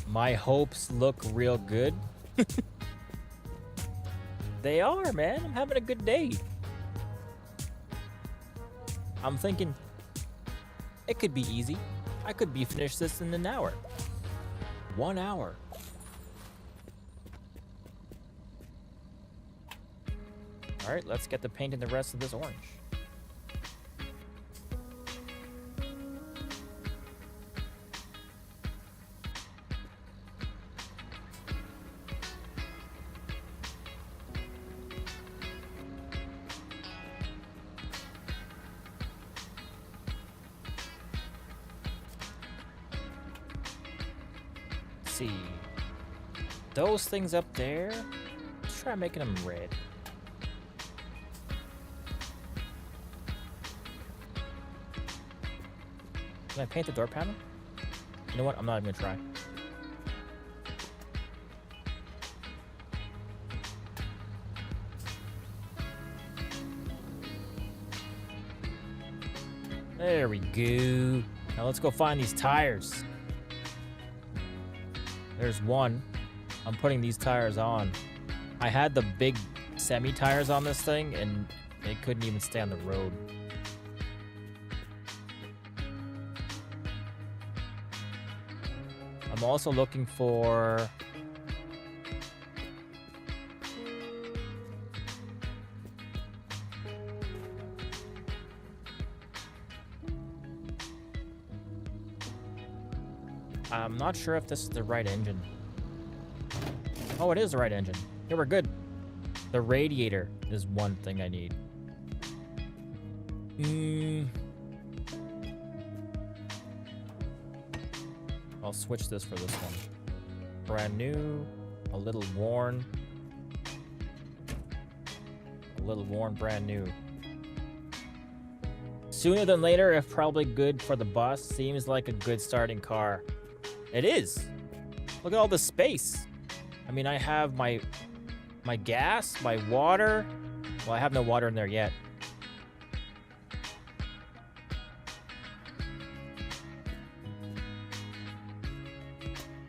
S1: My hopes look real good. They are, man. I'm having a good day. I'm thinking it could be easy. I could be finished this in an hour. 1 hour. All right, let's get to painting the rest of this orange. See, those things up there, let's try making them red. Can I paint the door panel? You know what? I'm not even gonna try. There we go. Now let's go find these tires. There's one. I'm putting these tires on. I had the big semi tires on this thing and they couldn't even stay on the road. I'm also looking for I'm not sure if this is the right engine. Oh, it is the right engine. Yeah, we're good. The radiator is one thing I need. I'll switch this for this one. Brand new, a little worn. A little worn, brand new. Sooner than later, if probably good for the bus, seems like a good starting car. It is. Look at all the space. I mean, I have my gas, my water. Well, I have no water in there yet.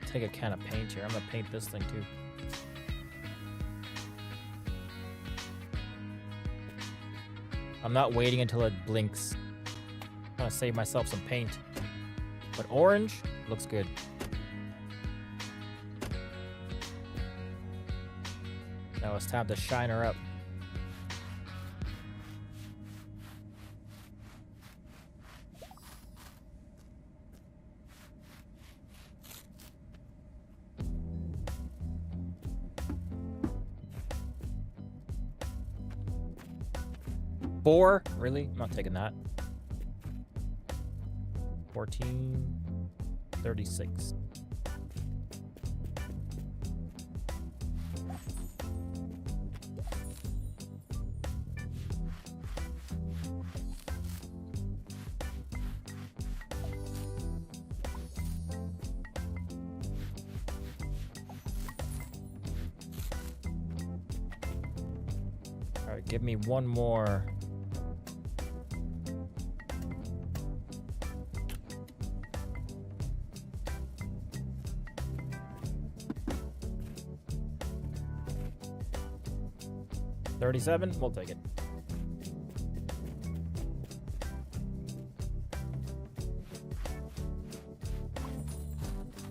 S1: Take a can of paint here. I'm gonna paint this thing too. I'm not waiting until it blinks. I'm gonna save myself some paint. But orange looks good. Now it's time to shine her up. Four? Really? I'm not taking that. 1436. All right, give me one more. $37? We'll take it.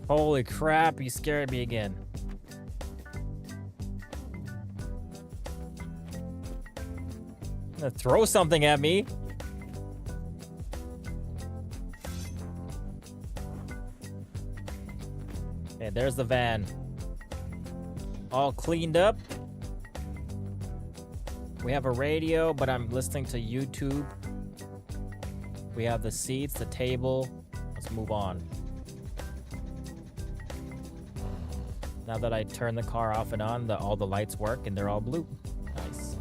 S1: Holy crap, he scared me again. Gonna throw something at me. Okay, there's the van. All cleaned up. We have a radio, but I'm listening to YouTube. We have the seats, the table. Let's move on. Now that I turn the car off and on, all the lights work and they're all blue. Nice.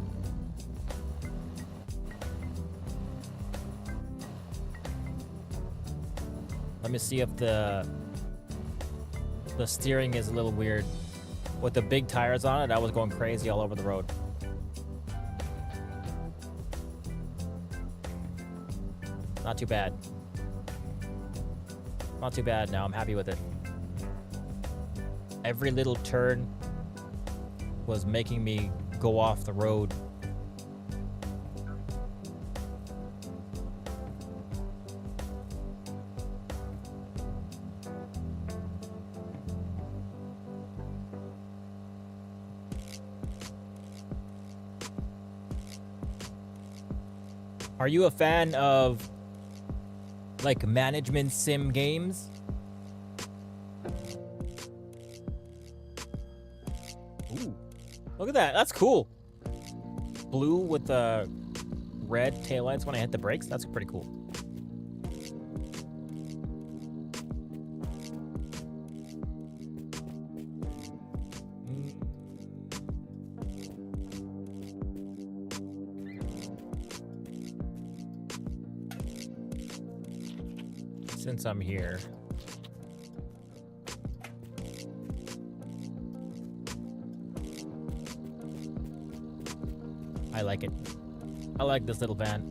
S1: Let me see if the steering is a little weird. With the big tires on it, I was going crazy all over the road. Not too bad. Not too bad now. I'm happy with it. Every little turn was making me go off the road. Are you a fan of like management sim games? Ooh, look at that. That's cool. Blue with the red taillights when I hit the brakes. That's pretty cool. Since I'm here. I like it. I like this little van.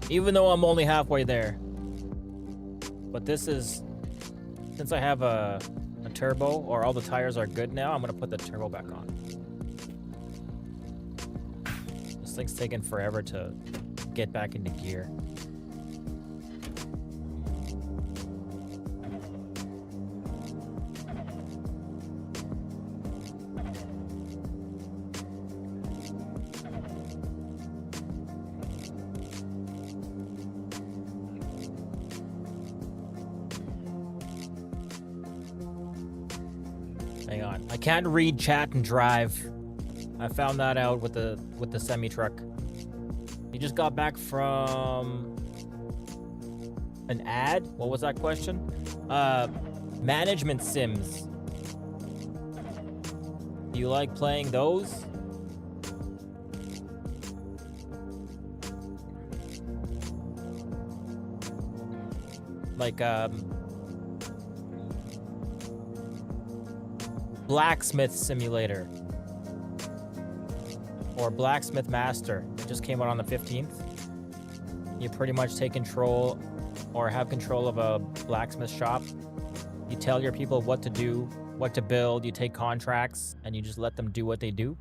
S1: Even though I'm only halfway there. But this is... Since I have a turbo, or all the tires are good now, I'm going to put the turbo back on. This thing's taking forever to get back into gear. Hang on. I can't read chat and drive. I found that out with the semi truck. You just got back from an ad? What was that question? Management sims. Do you like playing those? Like Blacksmith Simulator or Blacksmith Master. It just came out on the 15th. You pretty much take control or have control of a blacksmith shop. You tell your people what to do, what to build. You take contracts and you just let them do what they do.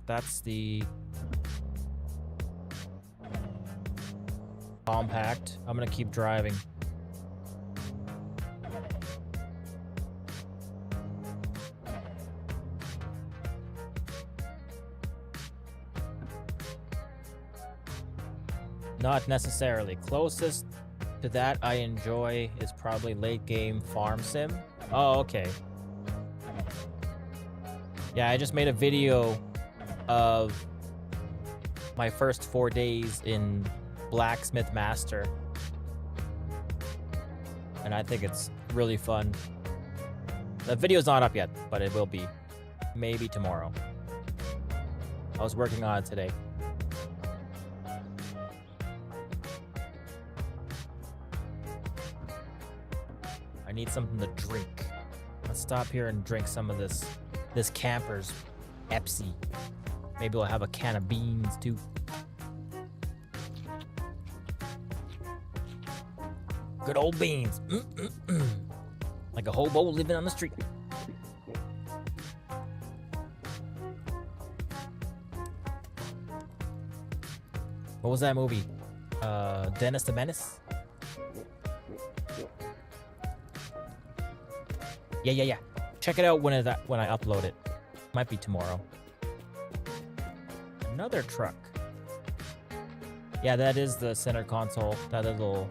S1: That's the compact. I'm gonna keep driving. Not necessarily. Closest to that I enjoy is probably late game farm sim. Oh, okay. Yeah, I just made a video of my first 4 days in Blacksmith Master, and I think it's really fun. The video's not up yet, but it will be. Maybe tomorrow. I was working on it today. I need something to drink. Let's stop here and drink some of this camper's Pepsi. Maybe we'll have a can of beans too. Good old beans. Like a hobo living on the street. What was that movie? Dennis the Menace? Yeah. Check it out when I upload it. Might be tomorrow. Another truck. Yeah, that is the center console. That little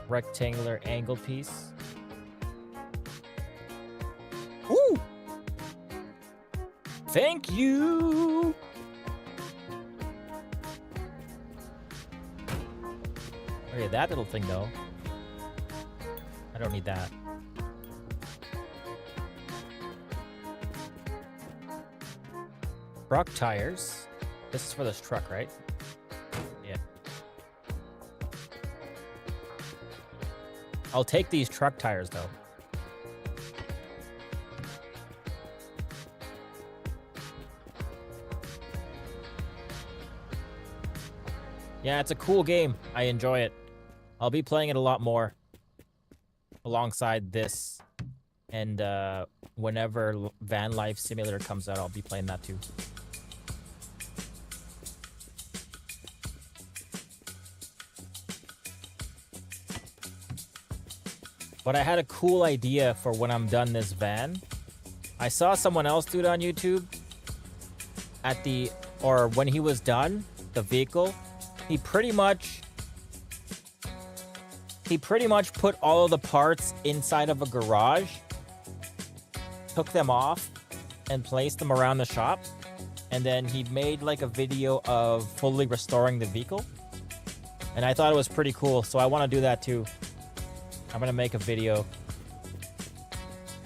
S1: rectangular angle piece. Ooh! Thank you! Okay, that little thing though. I don't need that. Truck tires. This is for this truck, right? Yeah. I'll take these truck tires though. Yeah, it's a cool game. I enjoy it. I'll be playing it a lot more alongside this. And whenever Van Life Simulator comes out, I'll be playing that too. But I had a cool idea for when I'm done this van. I saw someone else do it on YouTube. Or when he was done, the vehicle, he pretty much put all of the parts inside of a garage, took them off, and placed them around the shop. And then he made like a video of fully restoring the vehicle. And I thought it was pretty cool, so I want to do that too. I'm gonna make a video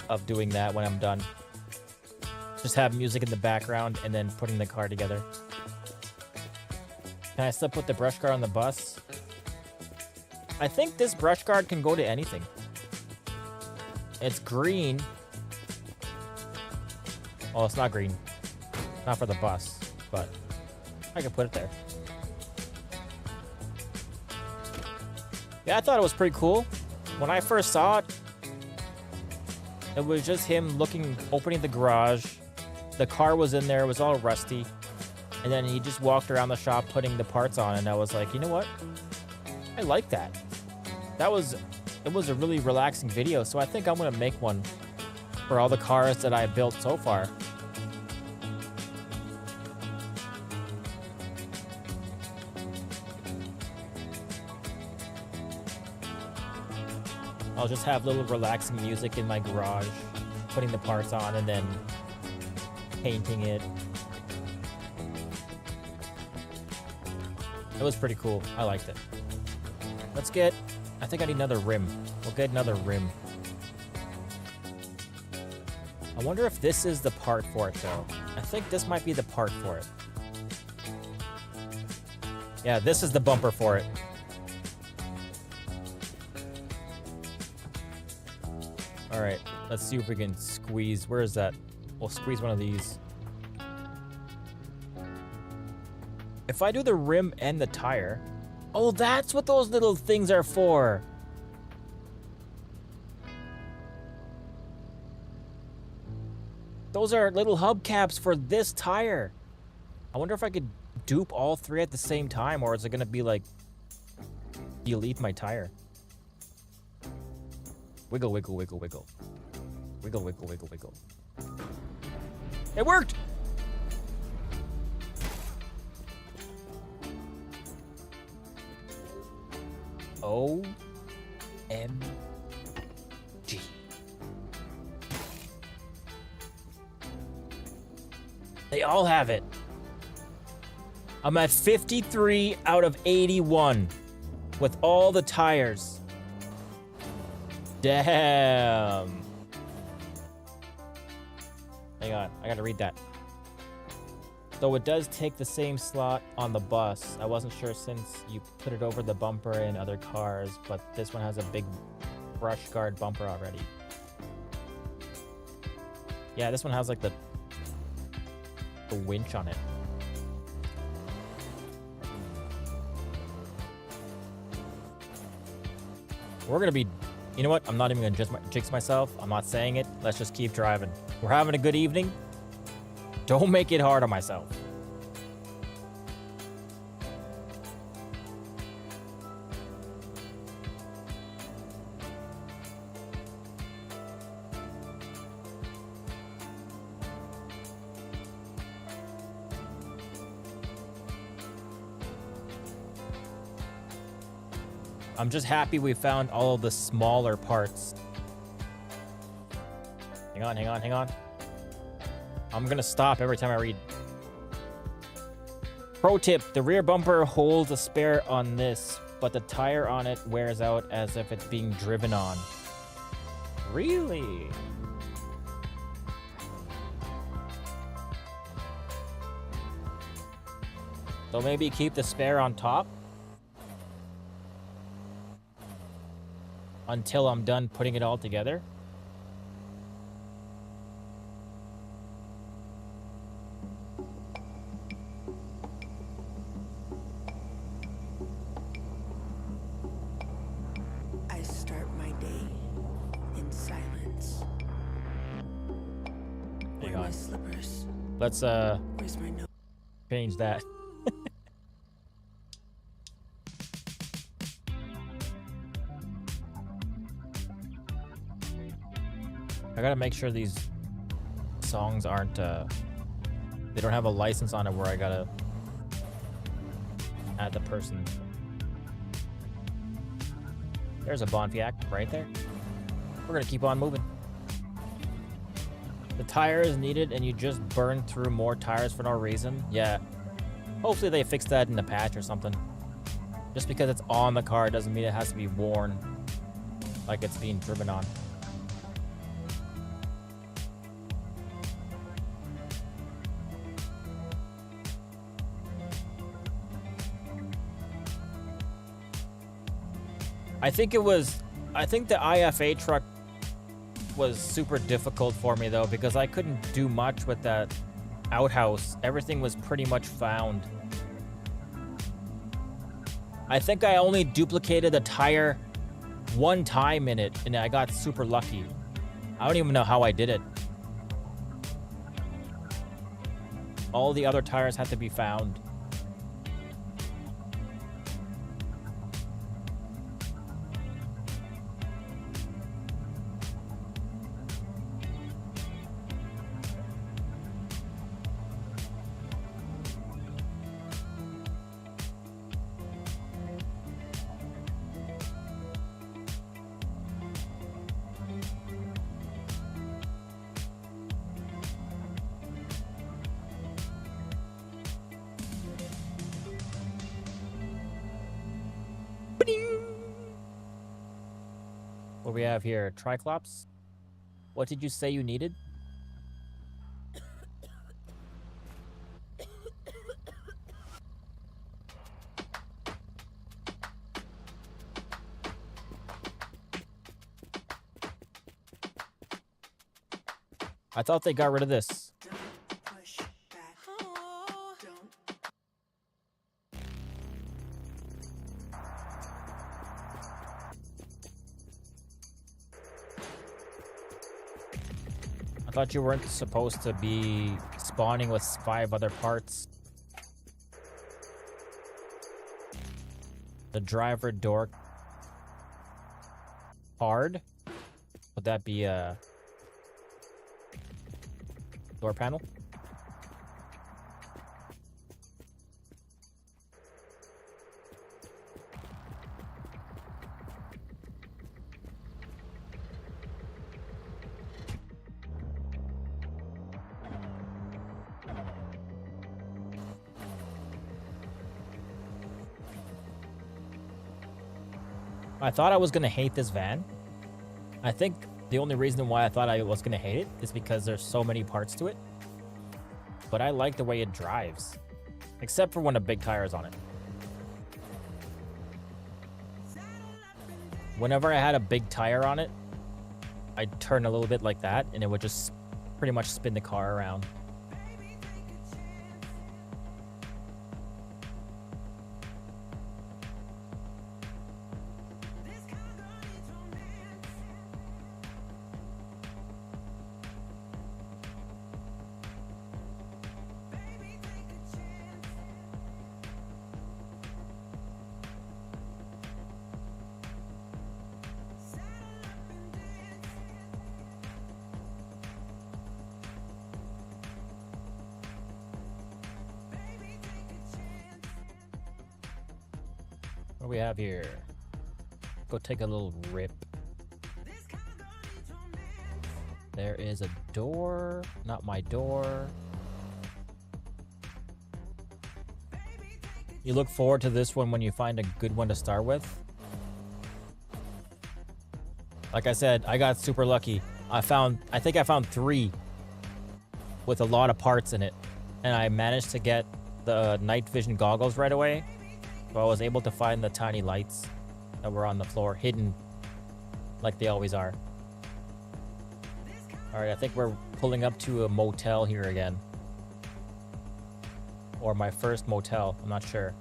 S1: of doing that when I'm done. Just have music in the background and then putting the car together. Can I still put the brush guard on the bus? I think this brush guard can go to anything. It's green. Oh, it's not green. Not for the bus, but I can put it there. Yeah, I thought it was pretty cool. When I first saw it, it was just him opening the garage. The car was in there, it was all rusty. And then he just walked around the shop putting the parts on, and I was like, you know what? I like that. It was a really relaxing video, so I think I'm gonna make one for all the cars that I built so far. I'll just have little relaxing music in my garage, putting the parts on and then painting it. It was pretty cool. I liked it. I think I need another rim. We'll get another rim. I wonder if this is the part for it though. I think this might be the part for it. Yeah, this is the bumper for it. All right, let's see if we can squeeze. Where is that? We'll squeeze one of these. If I do the rim and the tire... Oh, that's what those little things are for. Those are little hubcaps for this tire. I wonder if I could dupe all three at the same time, or is it going to be like... delete my tire? Wiggle, wiggle, wiggle, wiggle. Wiggle, wiggle, wiggle, wiggle. It worked! OMG. They all have it. I'm at 53 out of 81 with all the tires. Damn. Hang on, I gotta read that. Though it does take the same slot on the bus. I wasn't sure since you put it over the bumper in other cars, but this one has a big brush guard bumper already. Yeah, this one has like the winch on it. We're gonna be... You know what? I'm not even gonna jinx myself. I'm not saying it. Let's just keep driving. We're having a good evening. Don't make it hard on myself. I'm just happy we found all of the smaller parts. Hang on, hang on, hang on. I'm gonna stop every time I read. Pro tip, the rear bumper holds a spare on this, but the tire on it wears out as if it's being driven on. Really? So maybe keep the spare on top until I'm done putting it all together.
S5: I start my day in silence.
S1: Hang
S5: Where are my
S1: on.
S5: slippers?
S1: Let's
S5: Where's my note?
S1: change that. I gotta make sure these songs aren't, they don't have a license on it where I gotta add the person. There's a Bonfiac right there. We're gonna keep on moving. The tire is needed and you just burn through more tires for no reason. Yeah. Hopefully they fix that in the patch or something. Just because it's on the car doesn't mean it has to be worn like it's being driven on. I think the IFA truck was super difficult for me though, because I couldn't do much with that outhouse. Everything was pretty much found. I think I only duplicated a tire one time in it, and I got super lucky. I don't even know how I did it. All the other tires had to be found. What do we have here? Triclops? What did you say you needed? I thought they got rid of this.
S5: Don't push back. Don't.
S1: I thought you weren't supposed to be spawning with 5 other parts. The driver door card? Would that be a door panel? I thought I was gonna hate this van. I think the only reason why I thought I was gonna hate it is because there's so many parts to it. But I like the way it drives. Except for when a big tire is on it. Whenever I had a big tire on it, I'd turn a little bit like that and it would just pretty much spin the car around. What do we have here? Go take a little rip. There is a door. Not my door. You look forward to this one when you find a good one to start with. Like I said, I got super lucky. I think I found 3 with a lot of parts in it. And I managed to get the night vision goggles right away. So I was able to find the tiny lights that were on the floor, hidden like they always are. Alright, I think we're pulling up to a motel here again. Or my first motel, I'm not sure.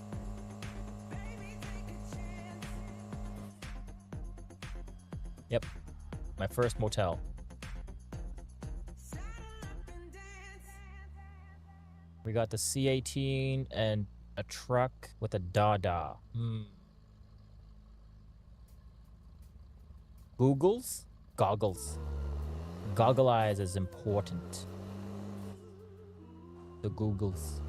S1: Yep, my first motel. We got the C18 and a truck with a Dada. Googles? Goggles. Goggle eyes is important. The Googles.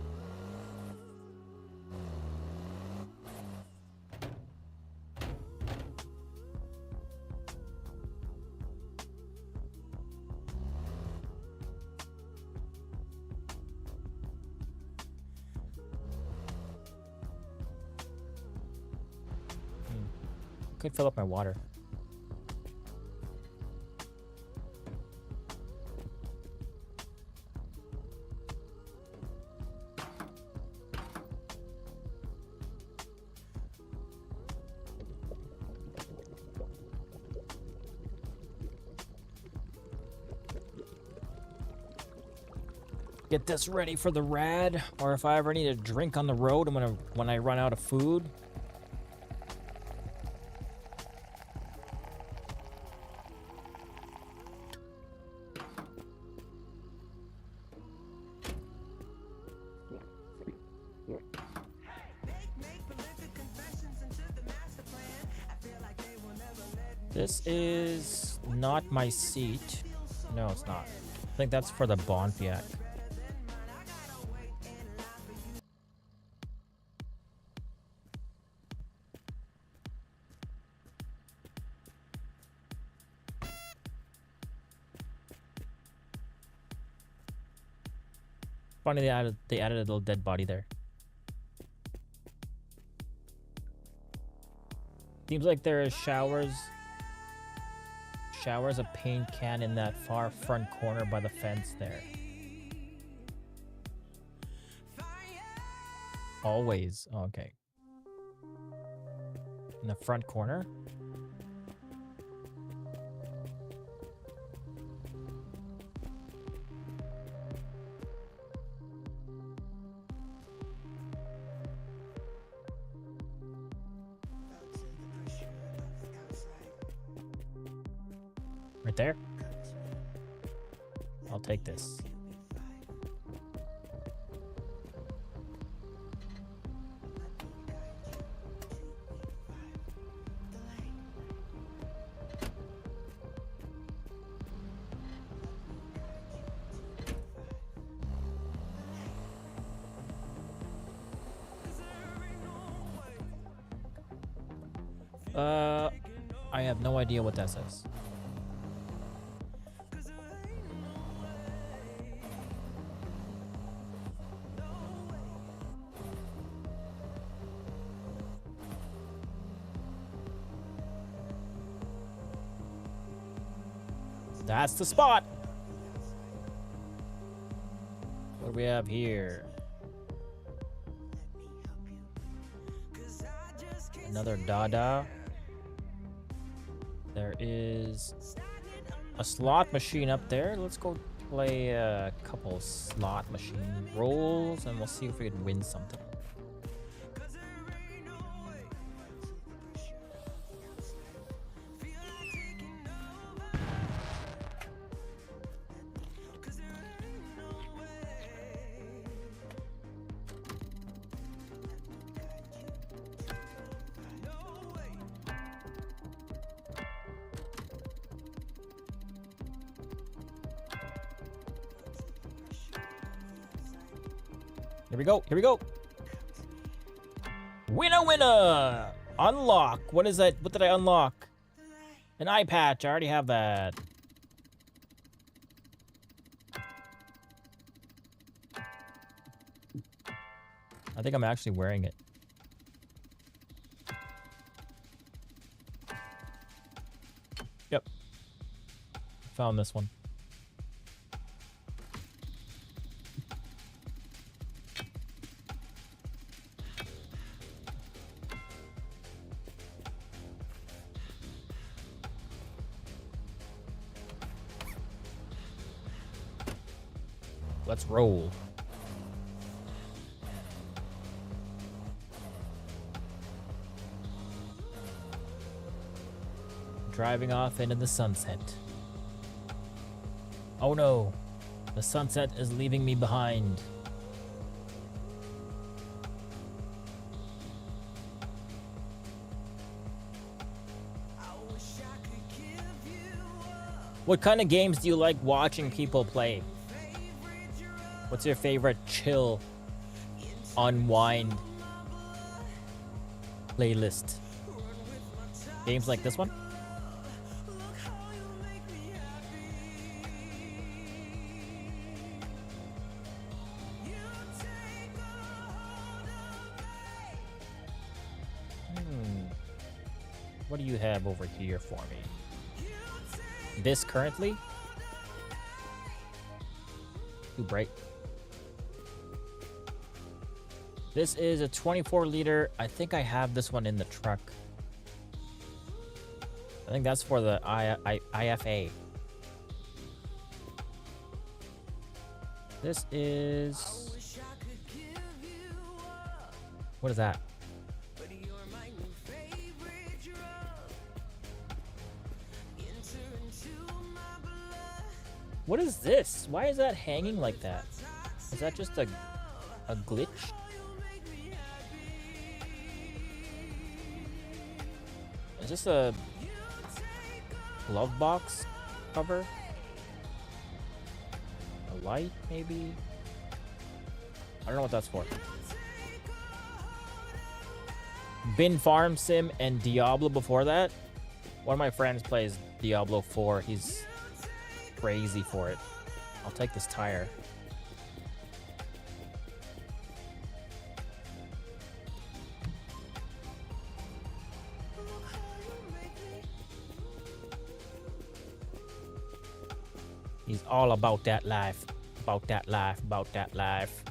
S1: Could fill up my water. Get this ready for the rad, or if I ever need a drink on the road, when I run out of food. This is not my seat. No, it's not. I think that's for the Bonfiac. Funny they added a little dead body there. Seems like there is showers, a paint can in that far front corner by the fence there. Always. Oh, okay. In the front corner. Right there. I'll take this. I have no idea what that says. That's the spot. What do we have here? Another Dada. There is a slot machine up there. Let's go play a couple slot machine rolls and we'll see if we can win something. Here we go. Here we go. Winner, winner. Unlock. What is that? What did I unlock? An eye patch. I already have that. I think I'm actually wearing it. Yep. Found this one. Let's roll. Driving off into the sunset. Oh no, the sunset is leaving me behind. What kind of games do you like watching people play? What's your favorite chill, unwind playlist? Games like this one? What do you have over here for me? This currently? Too bright. This is a 24-liter. I think I have this one in the truck. I think that's for the IFA. This is... What is that? What is this? Why is that hanging like that? Is that just a glitch? Is this a glove box cover? A light, maybe? I don't know what that's for. Been Farm Sim and Diablo before that. One of my friends plays Diablo 4. He's crazy for it. I'll take this tire. He's all about that life. About that life. About that life.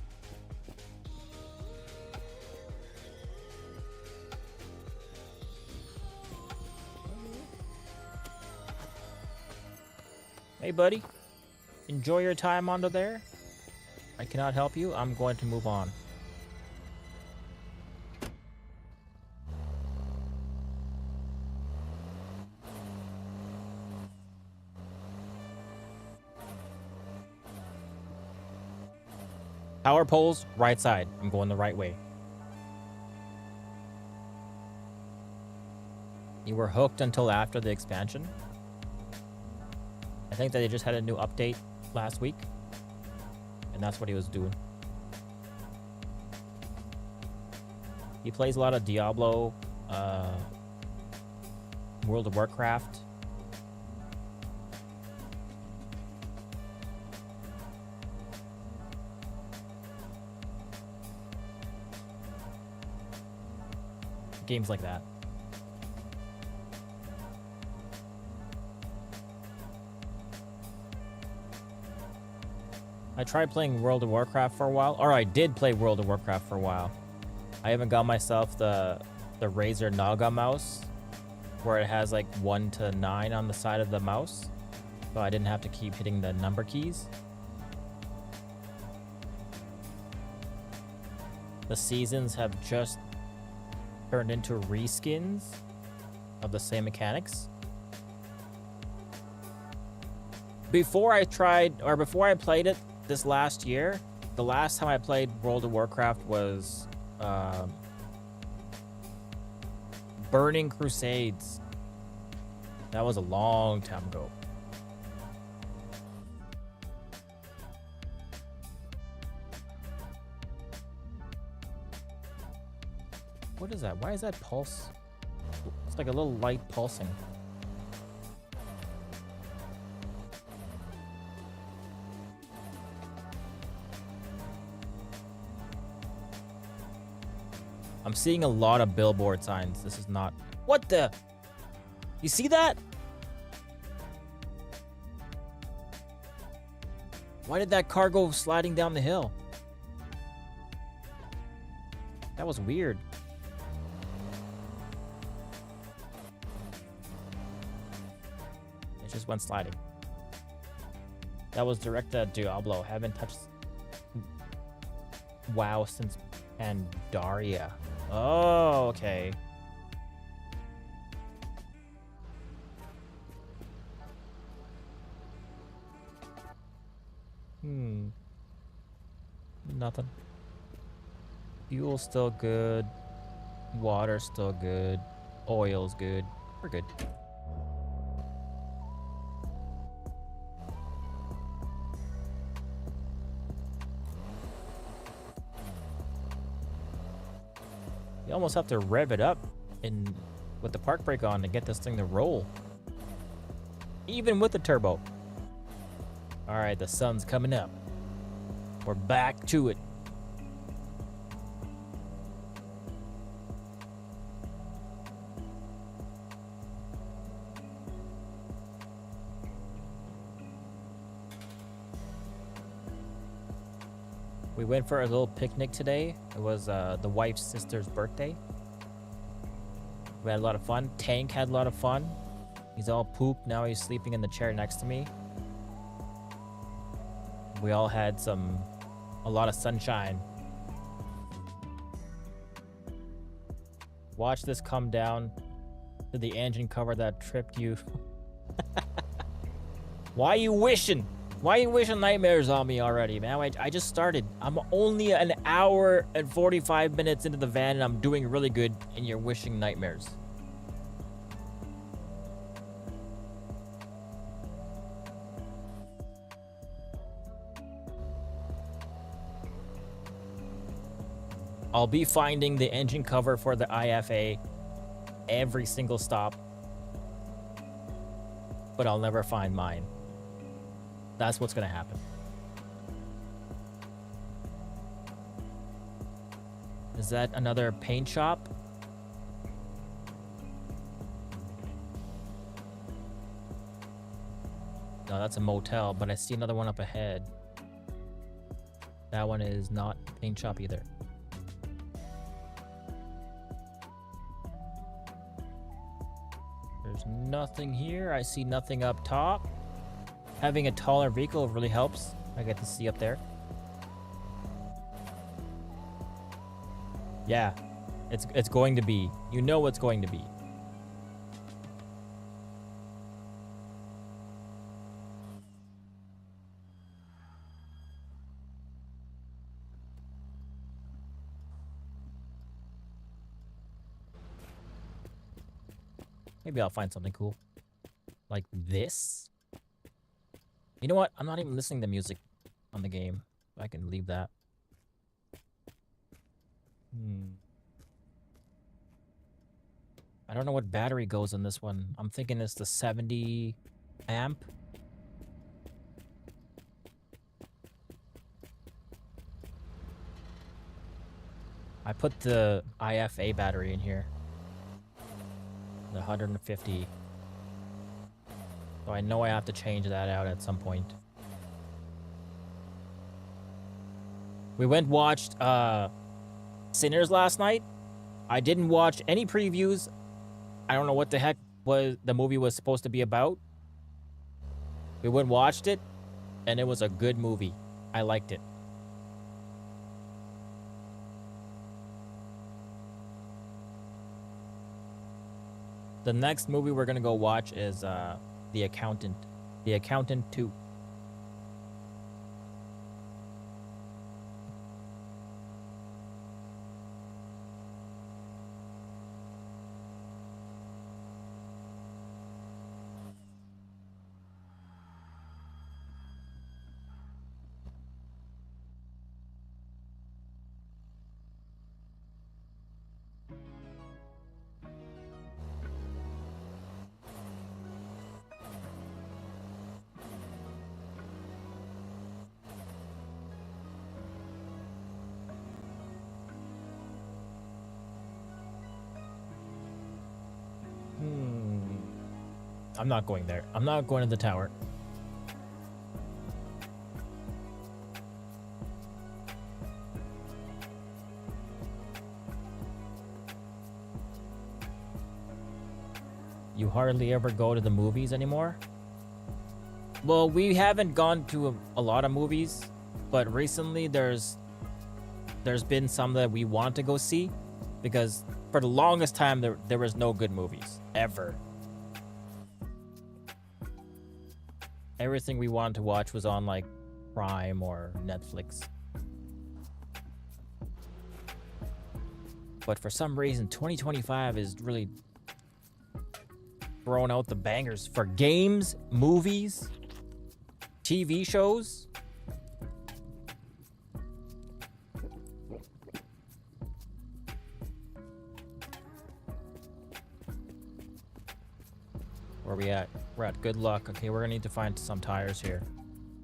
S1: Hey, buddy. Enjoy your time under there. I cannot help you. I'm going to move on. Power poles, right side. I'm going the right way. You were hooked until after the expansion? I think that they just had a new update last week, and that's what he was doing. He plays a lot of Diablo, World of Warcraft. Games like that. I tried playing World of Warcraft for a while, or I did play World of Warcraft for a while. I haven't got myself the Razer Naga mouse, where it has like 1 to 9 on the side of the mouse, so I didn't have to keep hitting the number keys. The seasons have just turned into reskins of the same mechanics. Before I played it this last year, the last time I played World of Warcraft was Burning Crusades. That was a long time ago. What is that? Why is that pulse It's like a little light pulsing. I'm seeing a lot of billboard signs. This is not... What the... You see that? Why did that car go sliding down the hill? That was weird. It just went sliding. That was direct to Diablo. Haven't touched WoW since Pandaria. Oh, okay. Nothing. Fuel's still good. Water's still good. Oil's good. We're good. You almost have to rev it up with the park brake on to get this thing to roll. Even with the turbo. Alright, the sun's coming up. We're back to it. We went for a little picnic today. It was the wife's sister's birthday. We had a lot of fun. Tank had a lot of fun. He's all pooped. Now he's sleeping in the chair next to me. We all had a lot of sunshine. Watch this come down to the engine cover that tripped you. Why you wishing? Why you wishing nightmares on me already, man? I just started. I'm only an hour and 45 minutes into the van and I'm doing really good and you're wishing nightmares. I'll be finding the engine cover for the IFA every single stop, but I'll never find mine. That's what's gonna happen. Is that another paint shop? No, that's a motel, but I see another one up ahead. That one is not a paint shop either. There's nothing here. I see nothing up top. Having a taller vehicle really helps. I get to see up there. Yeah, it's going to be. You know what's going to be. Maybe I'll find something cool. Like this. You know what? I'm not even listening to music on the game. I can leave that. I don't know what battery goes in this one. I'm thinking it's the 70 amp. I put the IFA battery in here. The 150. So I know I have to change that out at some point. We went watched Sinners last night. I didn't watch any previews. I don't know what the heck the movie was supposed to be about. We went and watched it, and it was a good movie. I liked it. The next movie we're gonna go watch is The Accountant. The Accountant 2. I'm not going there. I'm not going to the tower. You hardly ever go to the movies anymore? Well, we haven't gone to a lot of movies, but recently there's been some that we want to go see, because for the longest time there was no good movies ever. Everything we wanted to watch was on like Prime or Netflix. But for some reason 2025 is really throwing out the bangers for games, movies, TV shows. Where are we at? We're at good luck. Okay, we're gonna need to find some tires here.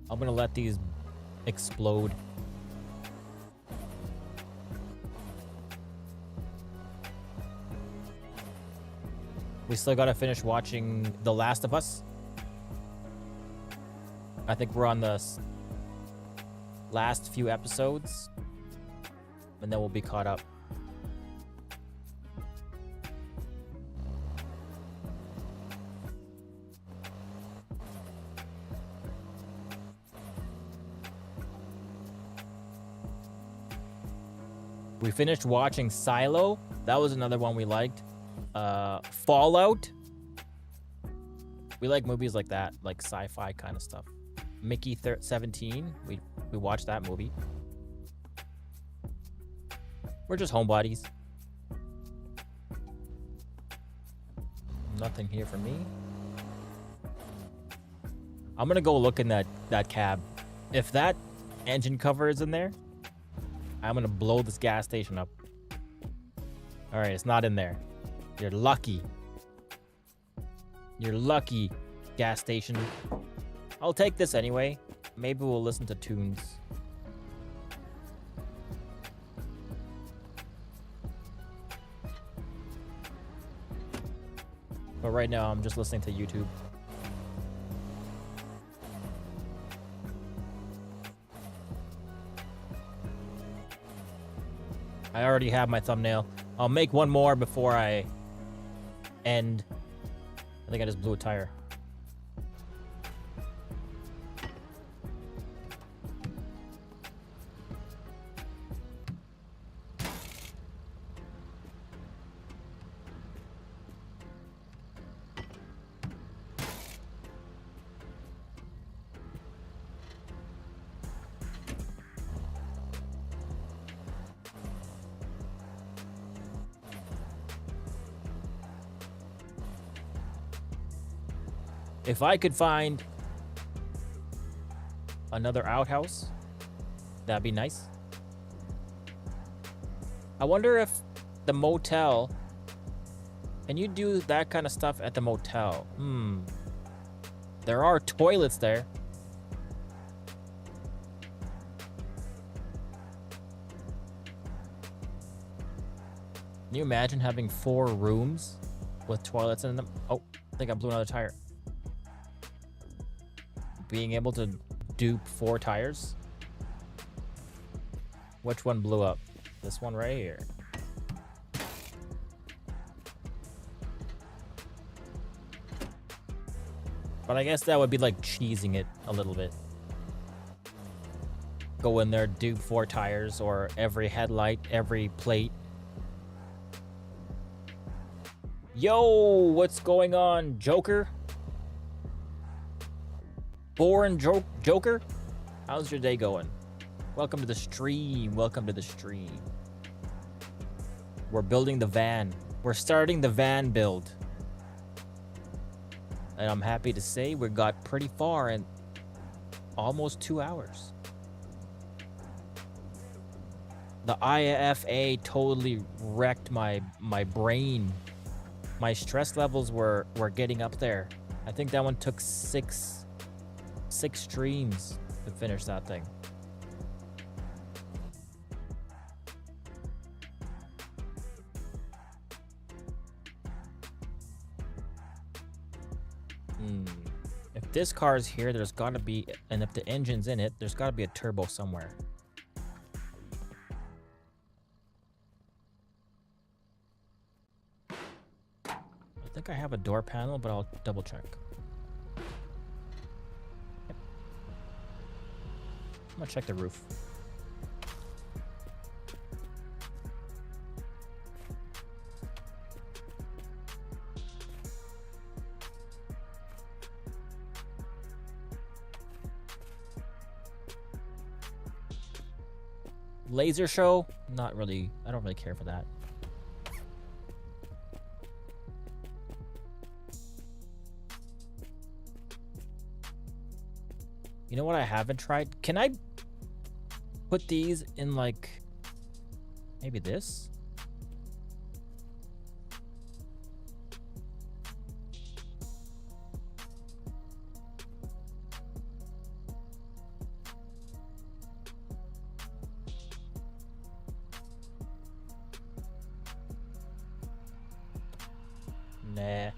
S1: I'm gonna let these explode. We still gotta finish watching The Last of Us. I think we're on the last few episodes, and then we'll be caught up. We finished watching Silo. That was another one we liked. Fallout. We like movies like that, like sci-fi kind of stuff. Mickey 17. We watched that movie. We're just homebodies. Nothing here for me. I'm gonna go look in that cab. If that engine cover is in there, I'm gonna blow this gas station up. All right, it's not in there. You're lucky. You're lucky, gas station. I'll take this anyway. Maybe we'll listen to tunes. But right now, I'm just listening to YouTube. I already have my thumbnail. I'll make one more before I end. I think I just blew a tire. If I could find another outhouse, that'd be nice. I wonder if the motel, can you do that kind of stuff at the motel? There are toilets there. Can you imagine having 4 rooms with toilets in them? Oh, I think I blew another tire. Being able to dupe 4 tires. Which one blew up? This one right here. But I guess that would be like cheesing it a little bit. Go in there, dupe 4 tires, or every headlight, every plate. Yo, what's going on, Joker? Boring Joker? How's your day going? Welcome to the stream. Welcome to the stream. We're building the van. We're starting the van build. And I'm happy to say we got pretty far in almost 2 hours. The IFA totally wrecked my brain. My stress levels were getting up there. I think that one took six streams to finish that thing. this car is here, there's gotta be, and if the engine's in it, there's gotta be a turbo somewhere. I think I have a door panel, but I'll double check. Yep. I'm gonna check the roof. Laser show? Not really. I don't really care for that. You know what I haven't tried? Can I put these in like maybe this? Nah.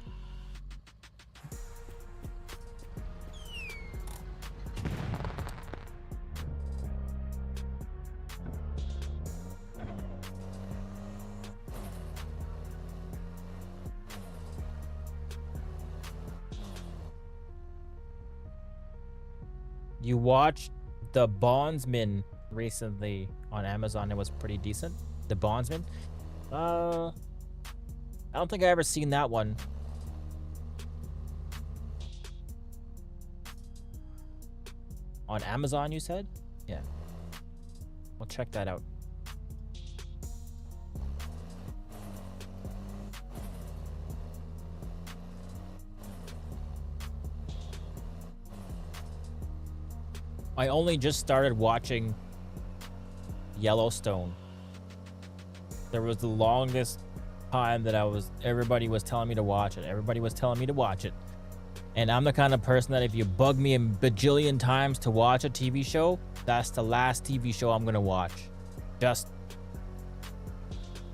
S1: You watched The Bondsman recently on Amazon. It was pretty decent. The Bondsman. I don't think I ever seen that one. On Amazon, you said? Yeah. We'll check that out. I only just started watching Yellowstone. There was the longest time that everybody was telling me to watch it. Everybody was telling me to watch it. And I'm the kind of person that if you bug me a bajillion times to watch a TV show, that's the last TV show I'm gonna watch. Just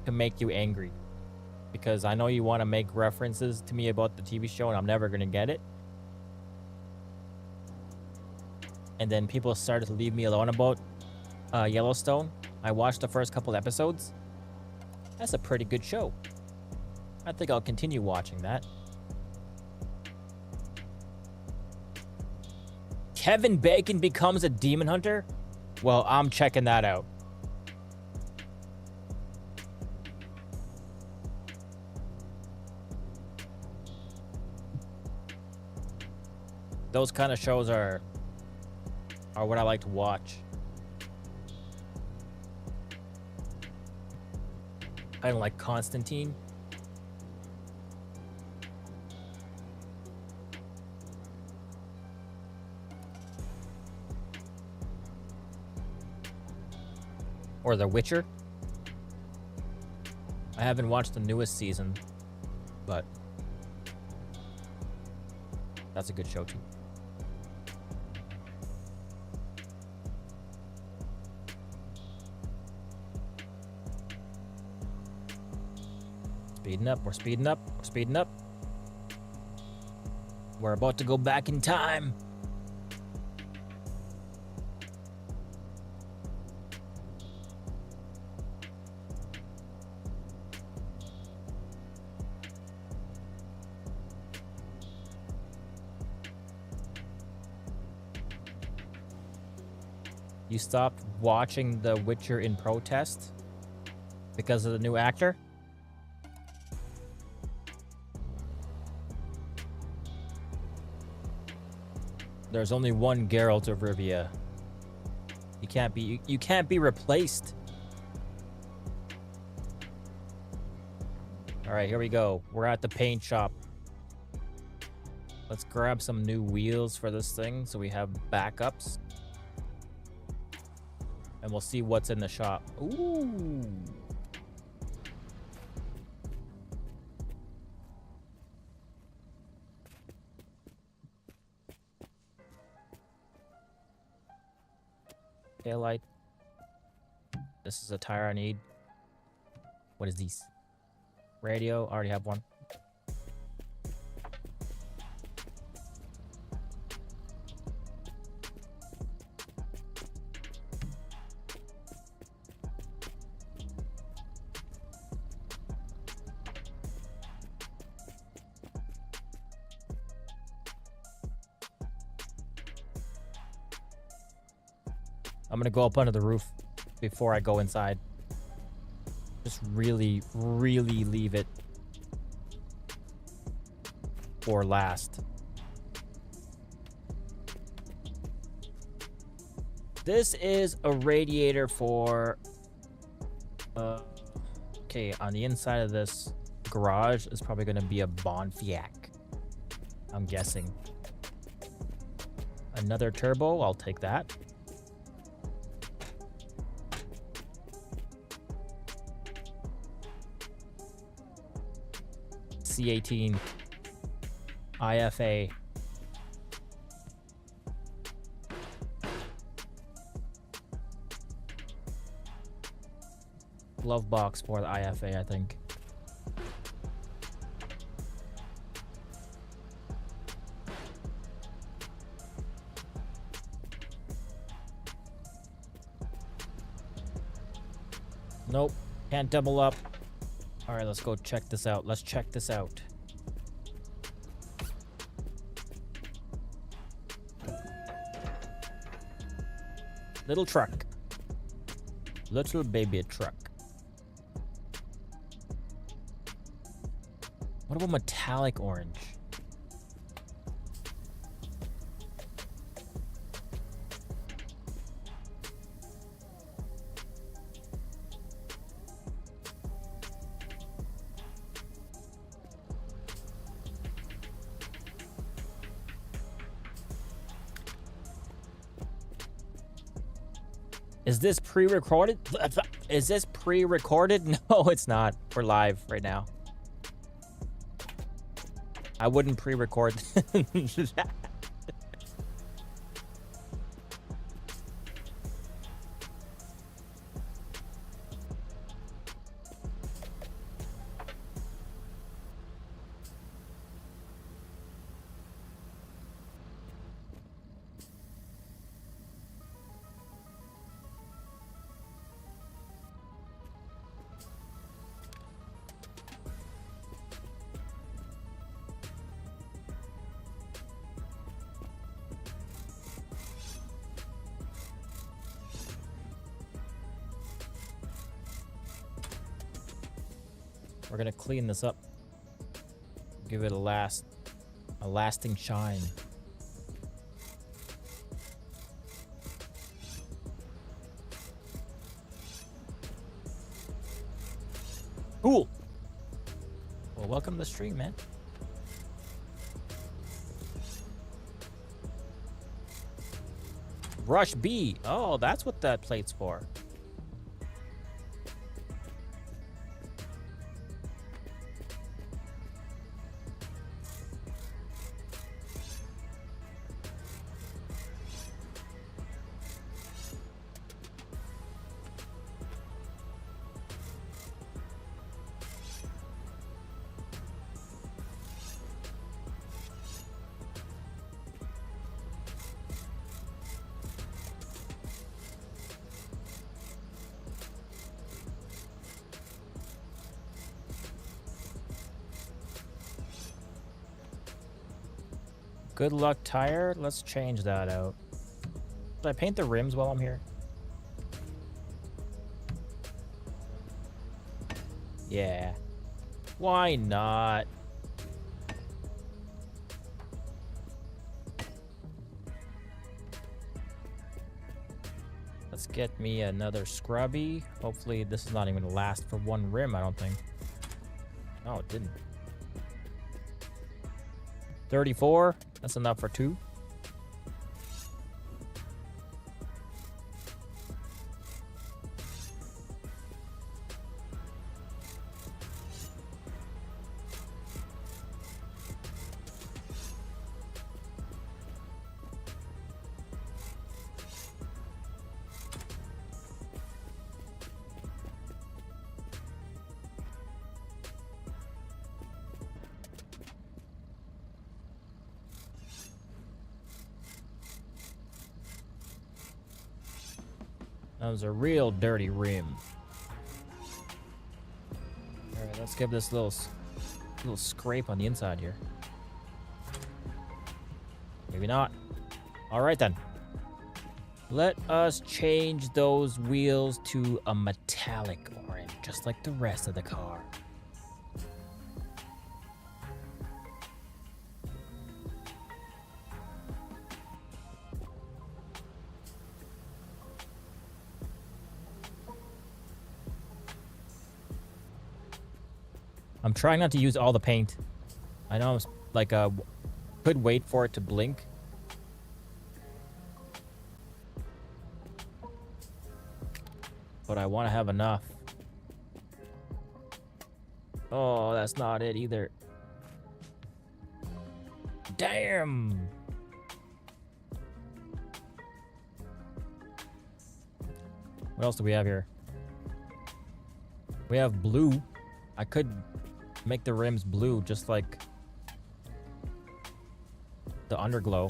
S1: to make you angry. Because I know you want to make references to me about the TV show and I'm never gonna get it. And then people started to leave me alone about Yellowstone. I watched the first couple episodes. That's a pretty good show. I think I'll continue watching that. Kevin Bacon becomes a demon hunter? Well, I'm checking that out. Those kind of shows are what I like to watch. Kind of like Constantine. Or The Witcher. I haven't watched the newest season, but that's a good show too. Speeding up, we're speeding up, we're speeding up. We're about to go back in time. You stopped watching The Witcher in protest because of the new actor? There's only one Geralt of Rivia. You can't be replaced. All right, here we go. We're at the paint shop. Let's grab some new wheels for this thing so we have backups. And we'll see what's in the shop. Ooh. Taillight. This is a tire I need. What is these? Radio. I already have one. I'm gonna go up under the roof before I go inside. Just really, really leave it for last. This is a radiator for... okay, on the inside of this garage is probably going to be a Bonfiac, I'm guessing. Another turbo, I'll take that. C18 IFA. Glove box for the IFA, I think. Nope, can't double up. All right, let's go check this out. Let's check this out. Little truck. Little baby truck. What about metallic orange? Is this pre-recorded? Is this pre-recorded? No, it's not. We're live right now. I wouldn't pre-record that. We're gonna clean this up. Give it a lasting shine. Cool. Well, welcome to the stream, man. Rush B. Oh, that's what that plate's for. Good luck tire. Let's change that out. Should I paint the rims while I'm here? Yeah. Why not? Let's get me another scrubby. Hopefully this is not even gonna last for one rim, I don't think. No, it didn't. 34. That's enough for two. That was a real dirty rim. All right, let's give this little scrape on the inside here. Maybe not. All right then. Let us change those wheels to a metallic orange, just like the rest of the car. I'm trying not to use all the paint. I know I'm like could wait for it to blink. But I want to have enough. Oh, that's not it either. Damn. What else do we have here? We have blue. I could make the rims blue just like the underglow.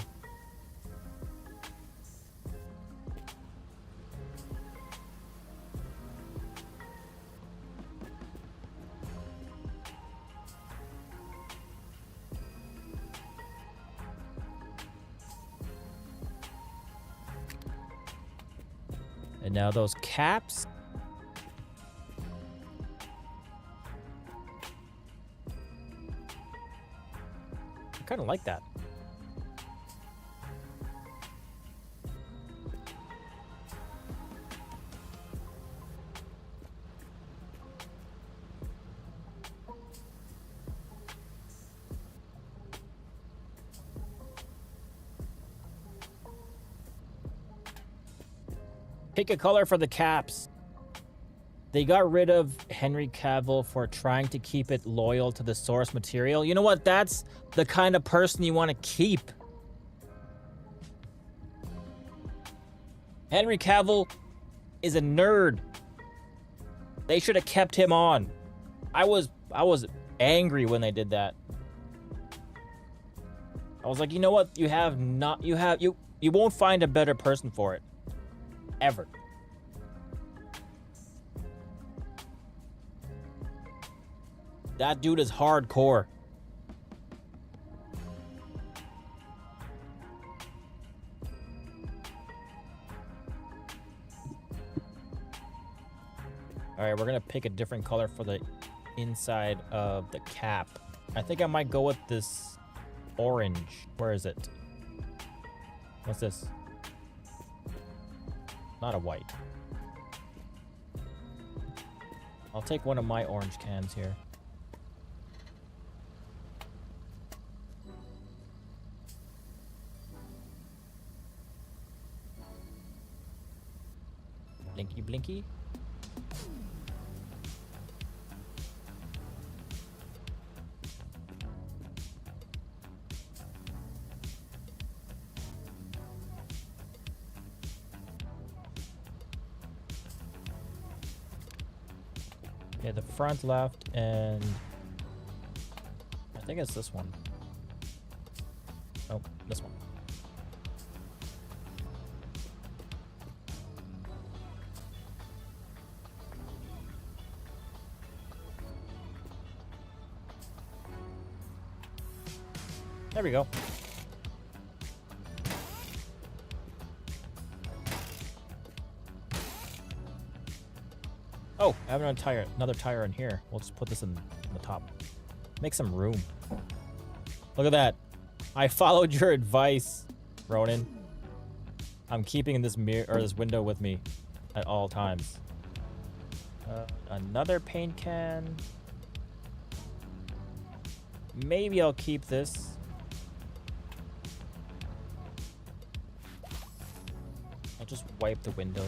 S1: And now those caps. I kind of like that. Pick a color for the caps. They got rid of Henry Cavill for trying to keep it loyal to the source material. You know what? That's the kind of person you want to keep. Henry Cavill is a nerd. They should have kept him on. I was angry when they did that. I was like, you know what? You won't find a better person for it. Ever. That dude is hardcore. Alright, we're gonna pick a different color for the inside of the cap. I think I might go with this orange. Where is it? What's this? Not a white. I'll take one of my orange cans here. Blinky blinky. Yeah, the front left, and I think it's this one. Oh, this one. There we go. Oh, I have another tire in here. We'll just put this in the top. Make some room. Look at that. I followed your advice, Ronan. I'm keeping this mirror or this window with me at all times. Another paint can. Maybe I'll keep this. I'll just wipe the windows.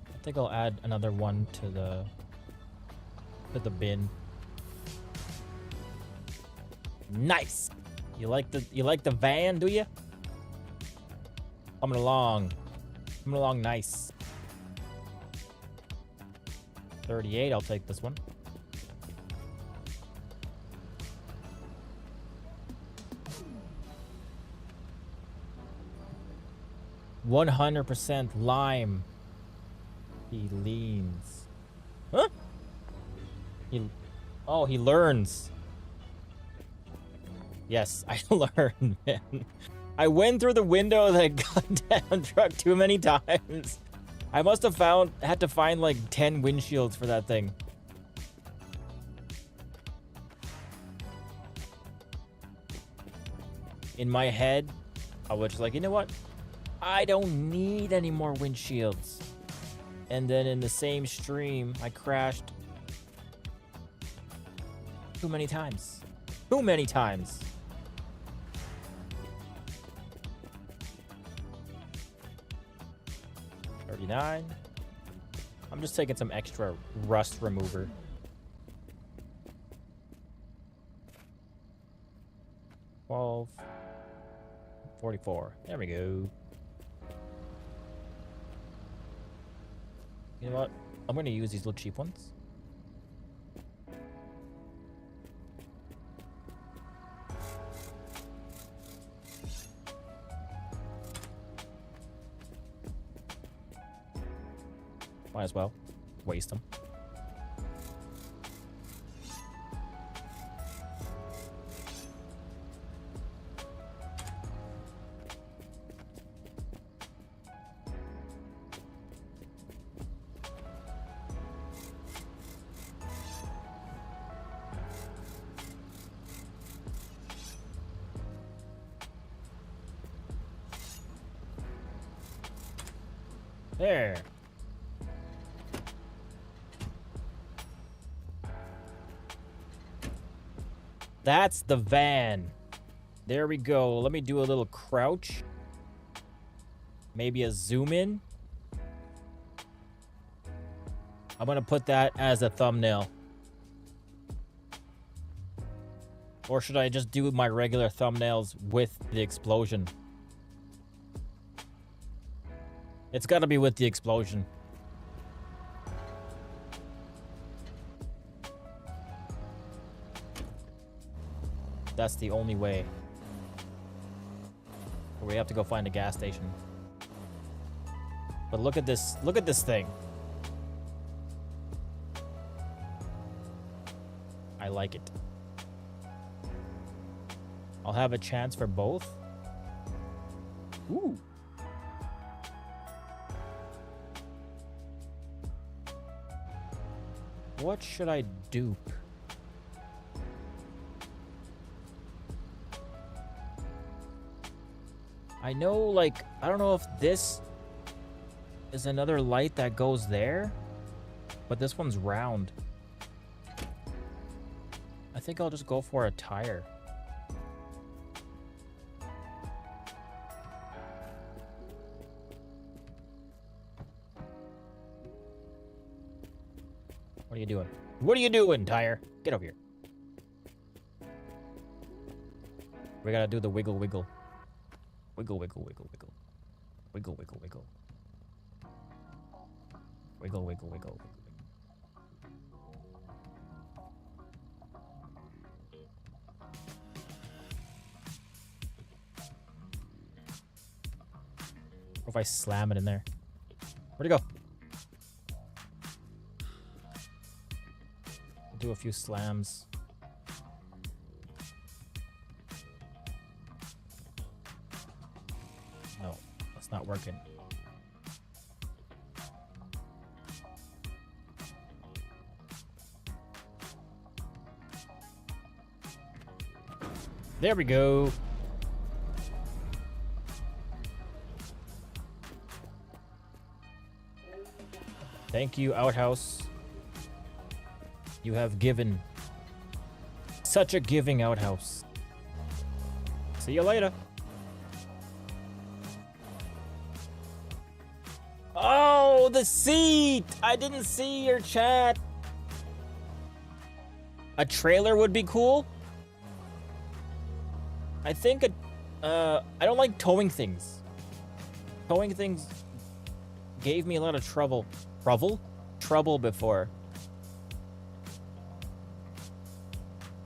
S1: I think I'll add another one to the bin. Nice. You like the van, do you? Coming along nice. 38, I'll take this one. "100% lime." He leans. Huh? Oh, he learns. Yes, I learned, man. I went through the window of that goddamn truck too many times. I must have had to find like 10 windshields for that thing. In my head, I was just like, you know what? I don't need any more windshields. And then in the same stream, I crashed too many times. Too many times. $39. I'm just taking some extra rust remover. $12. $44. There we go. You know what? I'm going to use these little cheap ones. Might as well waste them. There. That's the van. There we go. Let me do a little crouch. Maybe a zoom in. I'm gonna put that as a thumbnail. Or should I just do my regular thumbnails with the explosion? It's gotta be with the explosion. That's the only way. Or we have to go find a gas station. But look at this thing. I like it. I'll have a chance for both. Ooh. What should I dupe? I know, like, I don't know if this is another light that goes there, but this one's round. I think I'll just go for a tire. What are you doing? What are you doing, tire? Get over here. We gotta do the wiggle wiggle. Wiggle wiggle wiggle wiggle. Wiggle wiggle wiggle. Wiggle wiggle wiggle wiggle. What if I slam it in there? Where'd it go? Do a few slams. No, that's not working. There we go. Thank you, Outhouse. You have given. Such a giving outhouse. See you later. Oh, the seat! I didn't see your chat. A trailer would be cool. I think I don't like towing things. Towing things gave me a lot of trouble. Trouble before.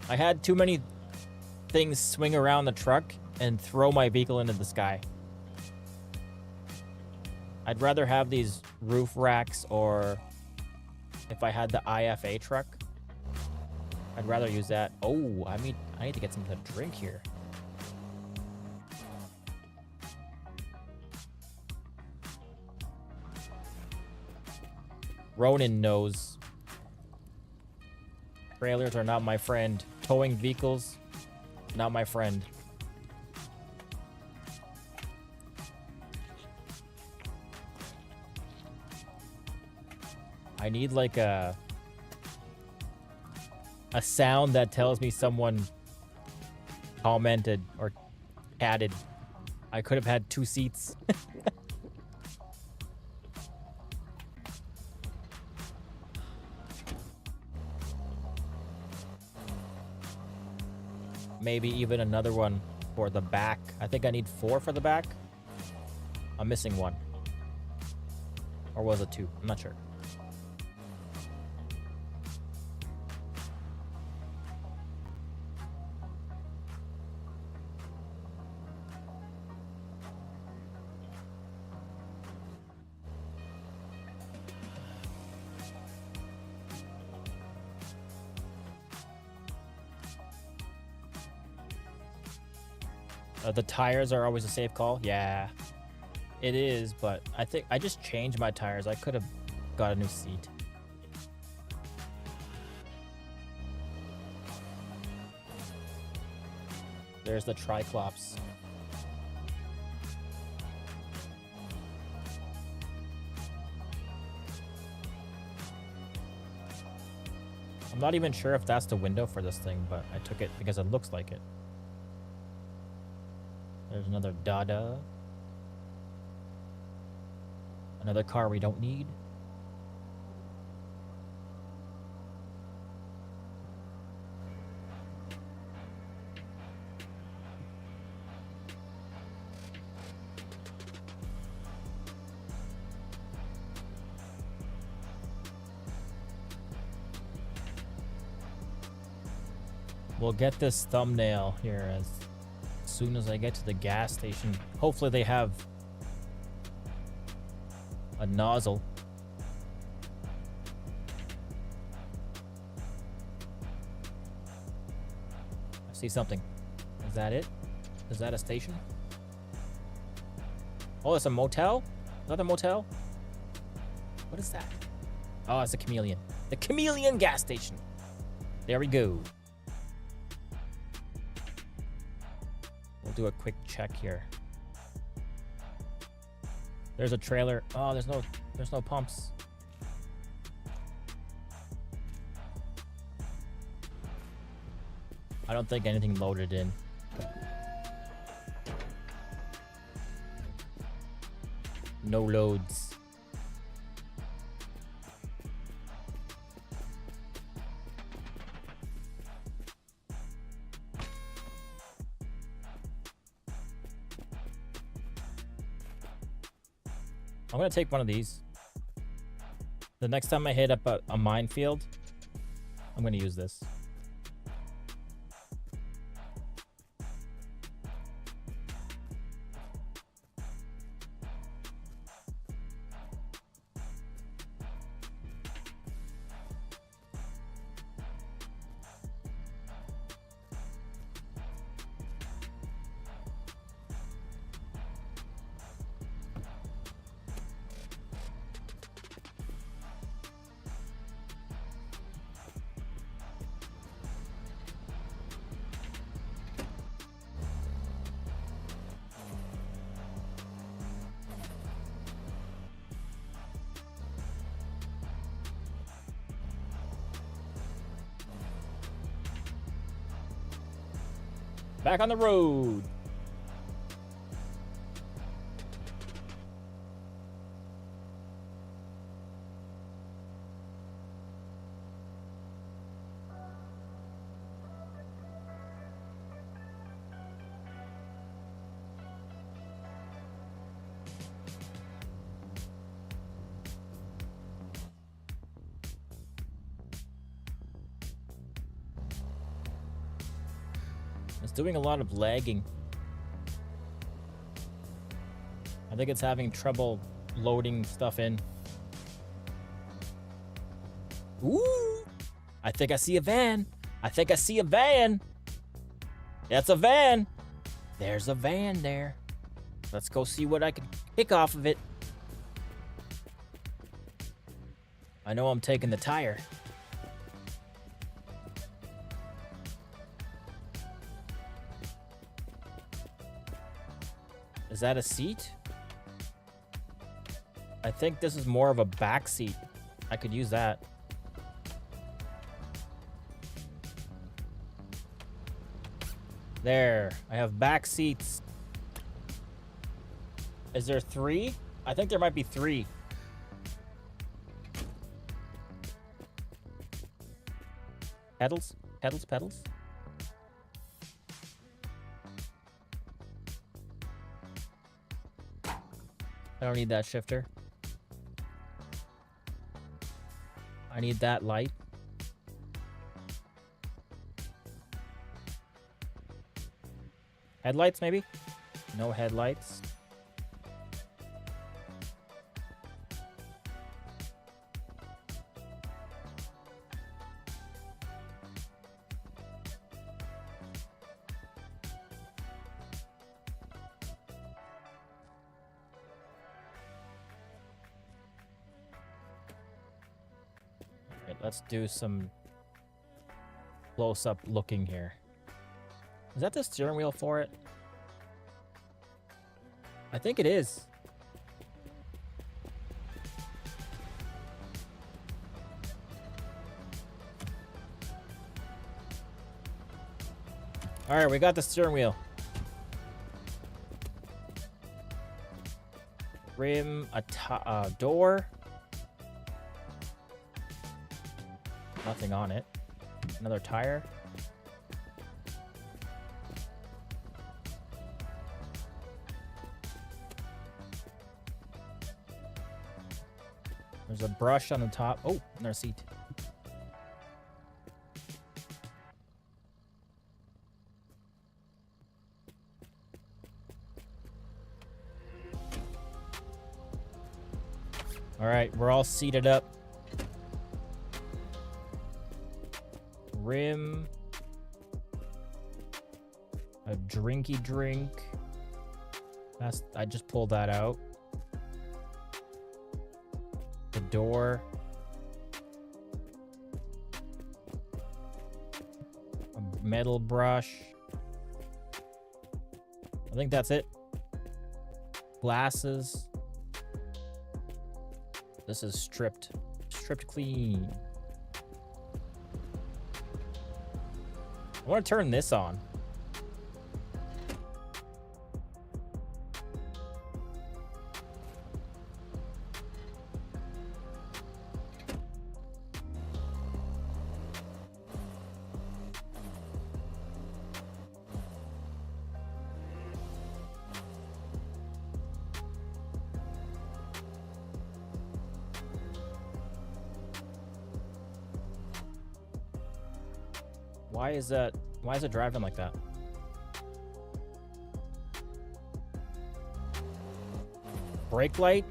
S1: I had too many things swing around the truck and throw my vehicle into the sky. I'd rather have these roof racks, or if I had the IFA truck, I'd rather use that. Oh, I need to get something to drink here. Ronan knows. Trailers are not my friend. Towing vehicles, not my friend. I need like a sound that tells me someone commented or chatted. I could have had 2 seats. Maybe even another one for the back. I think I need 4 for the back. I'm missing 1. Or was it 2? I'm not sure. The tires are always a safe call. Yeah, it is, but I think I just changed my tires. I could have got a new seat. There's the Triclops. I'm not even sure if that's the window for this thing, but I took it because it looks like it. There's another Dada. Another car we don't need. We'll get this thumbnail here as soon as I get to the gas station. Hopefully they have a nozzle. I see something. Is that it? Is that a station? Oh, it's a motel? Is that a motel? What is that? Oh, it's a Chameleon. The Chameleon gas station. There we go. We'll do a quick check here. There's a trailer. Oh, there's no pumps. I don't think anything loaded in. No loads. I'm gonna take one of these. The next time I hit up a minefield, I'm gonna use this. Back on the road. It's doing a lot of lagging. I think it's having trouble loading stuff in. Ooh! I think I see a van. I think I see a van. That's a van. There's a van there. Let's go see what I can pick off of it. I know I'm taking the tire. Is that a seat? I think this is more of a back seat. I could use that. There. I have back seats. Is there 3? I think there might be 3. Pedals? Pedals? Pedals? I don't need that shifter. I need that light. Headlights, maybe? No headlights. Okay, let's do some close-up looking here. Is that the steering wheel for it? I think it is. All right, we got the steering wheel. Rim, a door. Nothing on it. Another tire. There's a brush on the top. Oh, another seat. All right, we're all seated up. Rim. A drinky drink. I just pulled that out. The door. A metal brush. I think that's it. Glasses. This is stripped clean. I want to turn this on. Why is it driving like that? Brake light?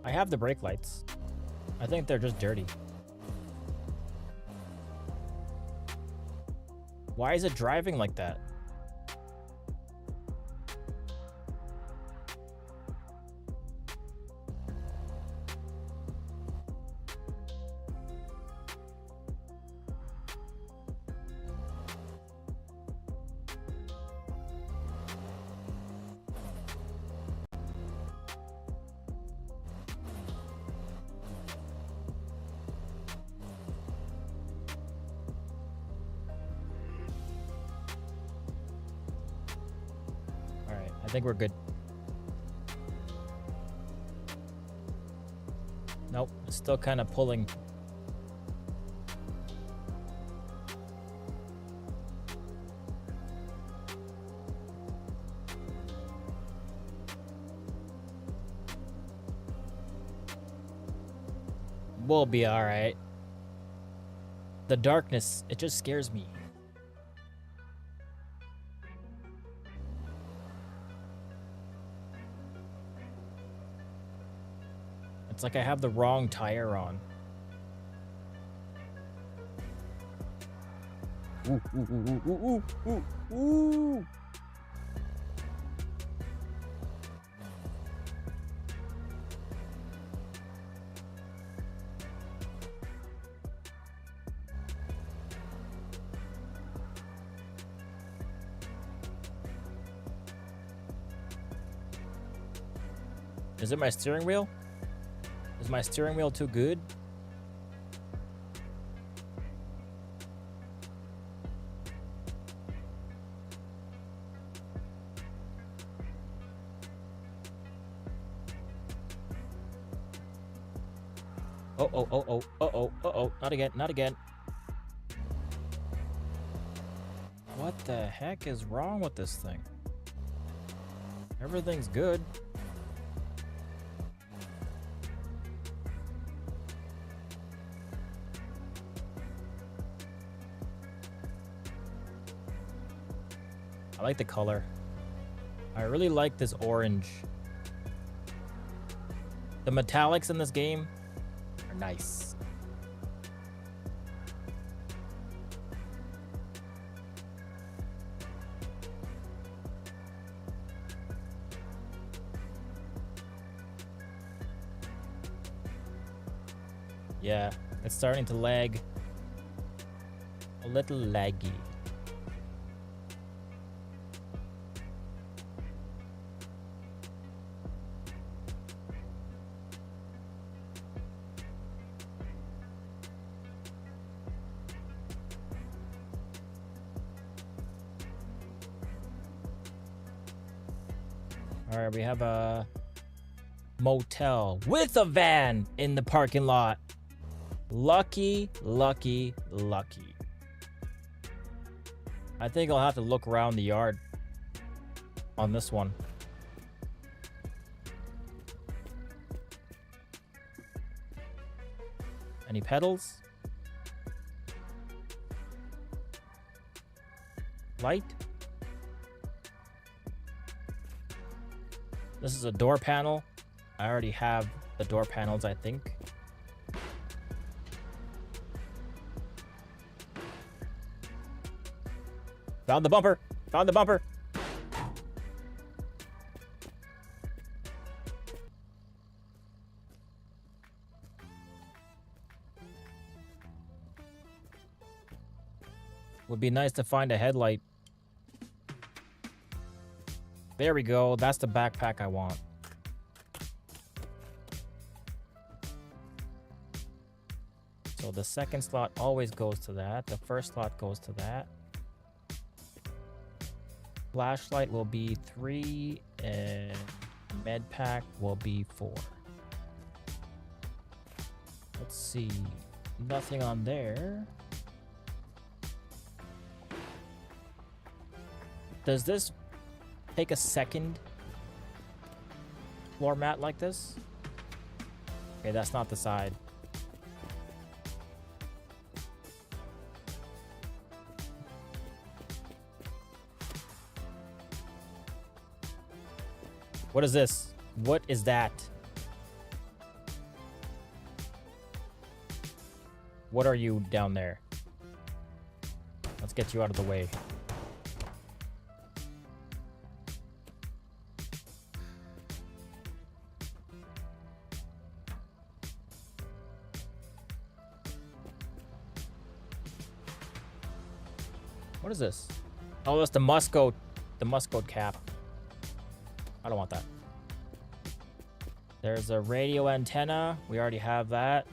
S1: I have the brake lights. I think they're just dirty. Why is it driving like that? I think we're good. Nope, it's still kind of pulling. We'll be all right. The darkness, it just scares me. It's like I have the wrong tire on. Ooh, ooh, ooh, ooh, ooh, ooh, ooh. Is it my steering wheel? Is my steering wheel too good? Oh, oh, oh, oh, uh-oh, uh-oh, not again, not again. What the heck is wrong with this thing? Everything's good. I like the color. I really like this orange. The metallics in this game are nice. Yeah, it's starting to lag. A little laggy. All right, we have a motel with a van in the parking lot. Lucky, lucky, lucky. I think I'll have to look around the yard on this one. Any pedals? Light? This is a door panel. I already have the door panels, I think. Found the bumper! Found the bumper! Would be nice to find a headlight. There we go. That's the backpack I want. So the second slot always goes to that. The first slot goes to that. Flashlight will be 3 and med pack will be 4. Let's see. Nothing on there. Does this take a second floor mat like this? Okay, that's not the side. What is this? What is that? What are you down there? Let's get you out of the way. What is this? Oh, that's the Musco cap. I don't want that. There's a radio antenna. We already have that.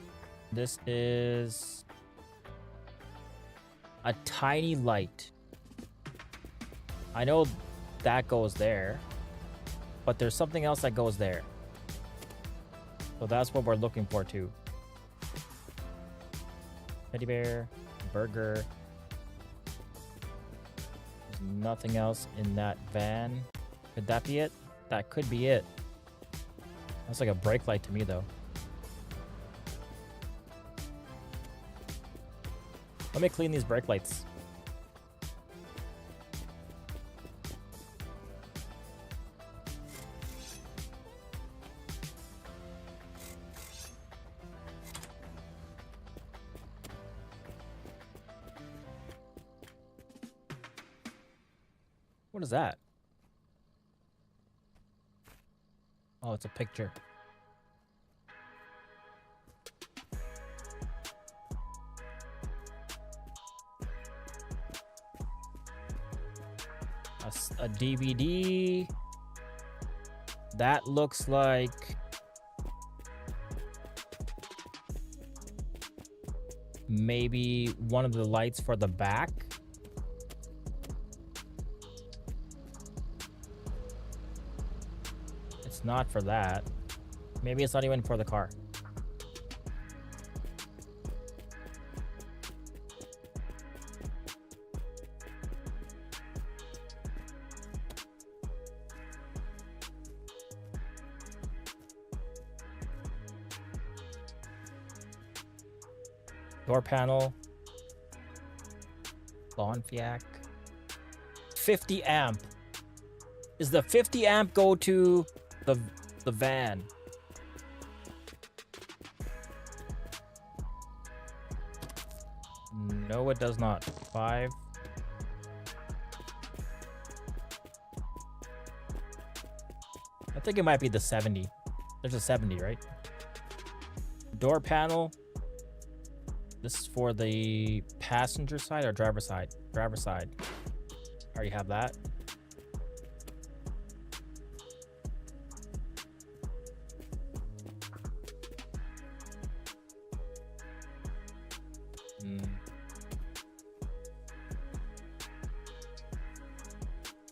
S1: This is a tiny light. I know that goes there, but there's something else that goes there. So that's what we're looking for too. Teddy bear, burger. There's nothing else in that van. Could that be it? That could be it. That's like a brake light to me though. Let me clean these brake lights. What is that? Oh, it's a picture. A DVD. That looks like maybe one of the lights for the back. It's not for that. Maybe it's not even for the car. Door panel. Lawn fiac. 50 amp. Is the 50 amp go to the van? No, it does not. 5. I think it might be the 70. There's a 70, right? Door panel. This is for the passenger side or driver side? Driver side. I already have that.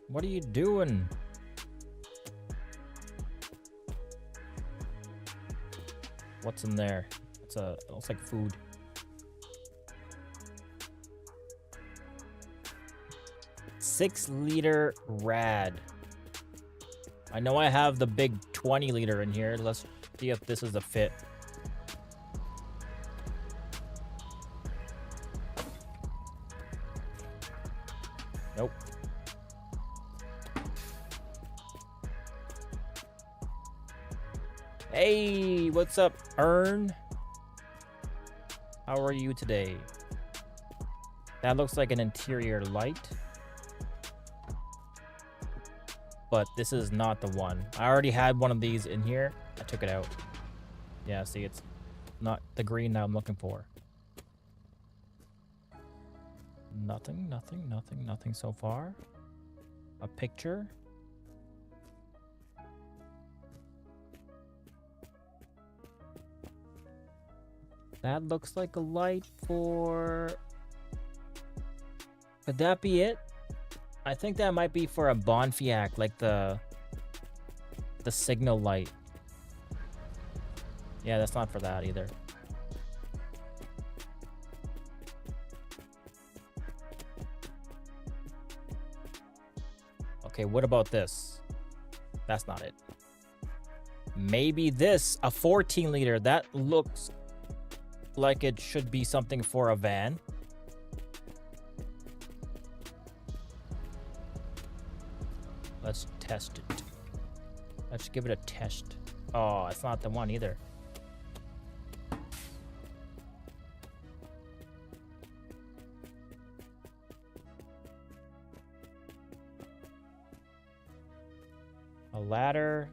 S1: What are you doing? What's in there? It looks like food. Six-liter rad. I know I have the big 20-liter in here. Let's see if this is a fit. Nope. Hey, what's up, Ern? How are you today? That looks like an interior light. But this is not the one. I already had one of these in here. I took it out. Yeah, see, it's not the green that I'm looking for. Nothing, nothing, nothing, nothing so far. A picture. That looks like a light for... Could that be it? I think that might be for a Bonfiac, like the signal light. Yeah, that's not for that either. Okay, what about this? That's not it. Maybe this, a 14-liter. That looks like it should be something for a van. Let's test it. Let's give it a test. Oh, it's not the one either. A ladder.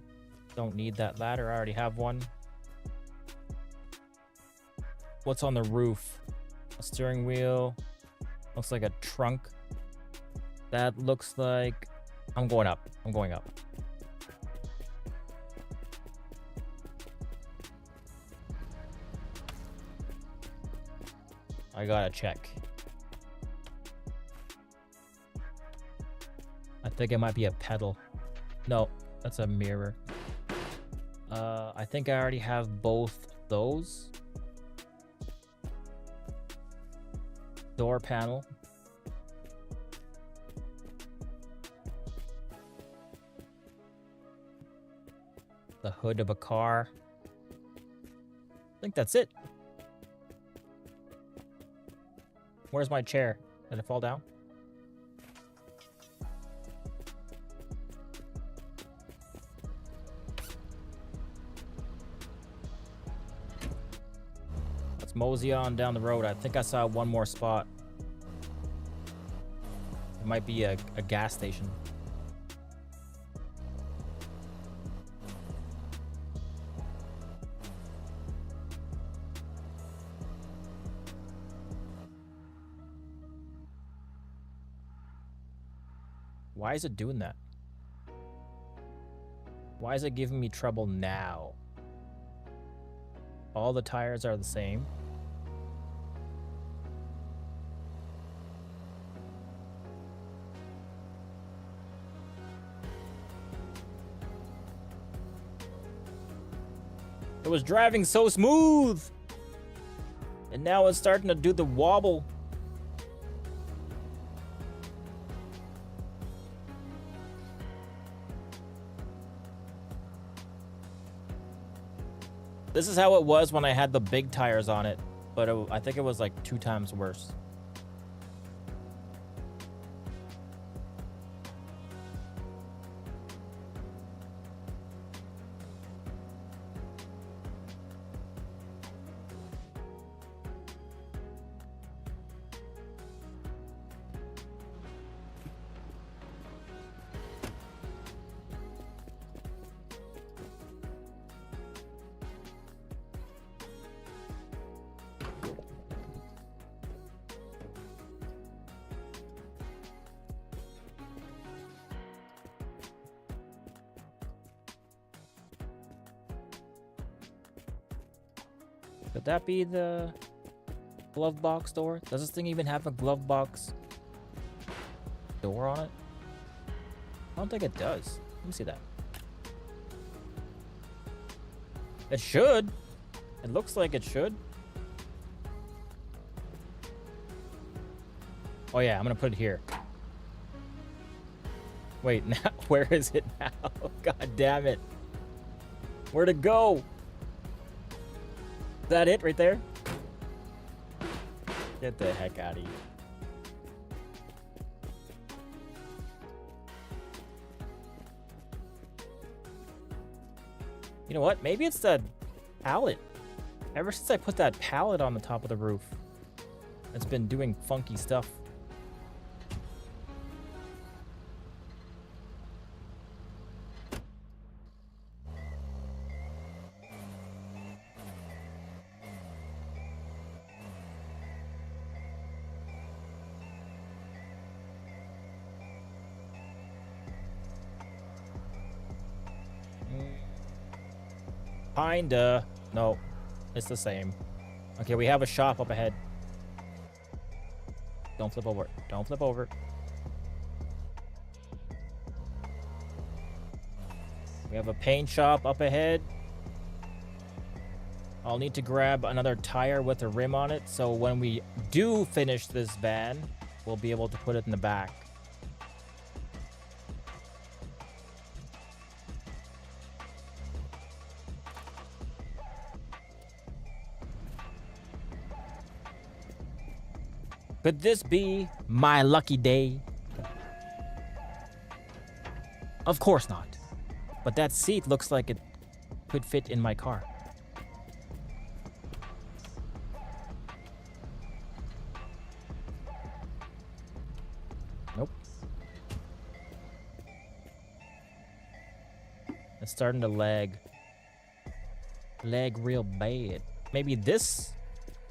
S1: Don't need that ladder. I already have one. What's on the roof? A steering wheel. Looks like a trunk. That looks like... I'm going up. I'm going up. I gotta check. I think it might be a pedal. No, that's a mirror. I think I already have both those. Door panel. The hood of a car. I think that's it. Where's my chair? Did it fall down? Let's mosey on down the road. I think I saw one more spot. It might be a gas station. Why is it doing that? Why is it giving me trouble now? All the tires are the same. It was driving so smooth! And now it's starting to do the wobble. This is how it was when I had the big tires on it, but I think it was like 2 times worse. Could that be the glove box door? Does this thing even have a glove box door on it? I don't think it does. Let me see that. It should. It looks like it should. Oh yeah, I'm gonna put it here. Wait, now where is it now? God damn it. Where'd it go? Is that it right there? Get the heck out of here. You know what? Maybe it's the pallet. Ever since I put that pallet on the top of the roof, it's been doing funky stuff. Kinda. No, it's the same. Okay, we have a shop up ahead. Don't flip over. Don't flip over. We have a paint shop up ahead. I'll need to grab another tire with a rim on it, so when we do finish this van, we'll be able to put it in the back. Could this be my lucky day? Of course not. But that seat looks like it could fit in my car. Nope. It's starting to lag. Lag real bad. Maybe this?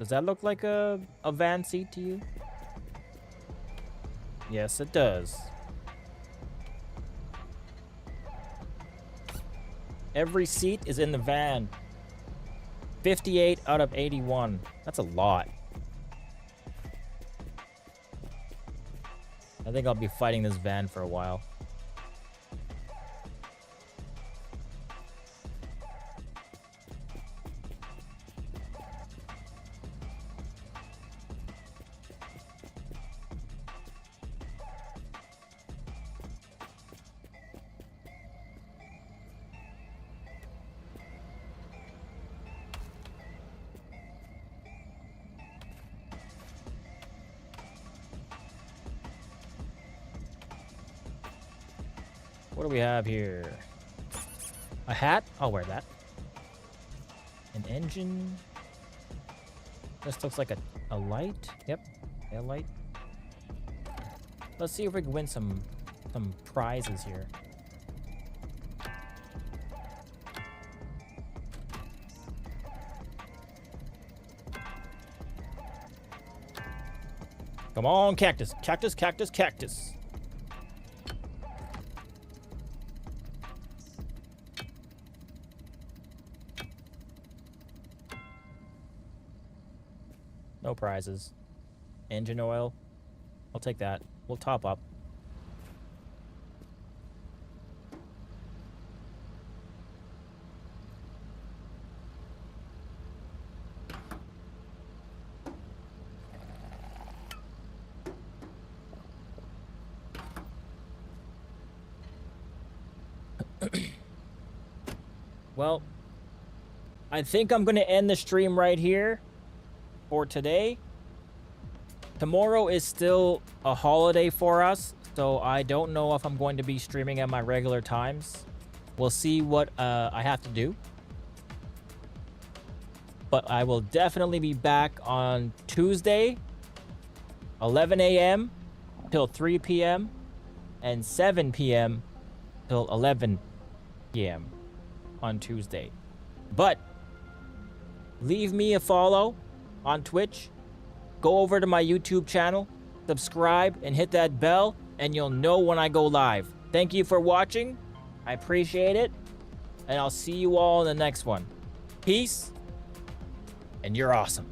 S1: Does that look like a van seat to you? Yes, it does. Every seat is in the van. 58 out of 81. That's a lot. I think I'll be fighting this van for a while. What do we have here? A hat? I'll wear that. An engine. This looks like a light. Yep, a light. Let's see if we can win some prizes here. Come on, cactus. Cactus, cactus, cactus. No prizes. Engine oil. I'll take that. We'll top up. Well, I think I'm going to end the stream right here for today. Tomorrow is still a holiday for us, so I don't know if I'm going to be streaming at my regular times. We'll see what I have to do. But I will definitely be back on Tuesday, 11 a.m. till 3 p.m. and 7 p.m. till 11 p.m. on Tuesday. But leave me a follow on Twitch. Go over to my YouTube channel, subscribe, and hit that bell, and you'll know when I go live. Thank you for watching. I appreciate it. And I'll see you all in the next one. Peace. And you're awesome.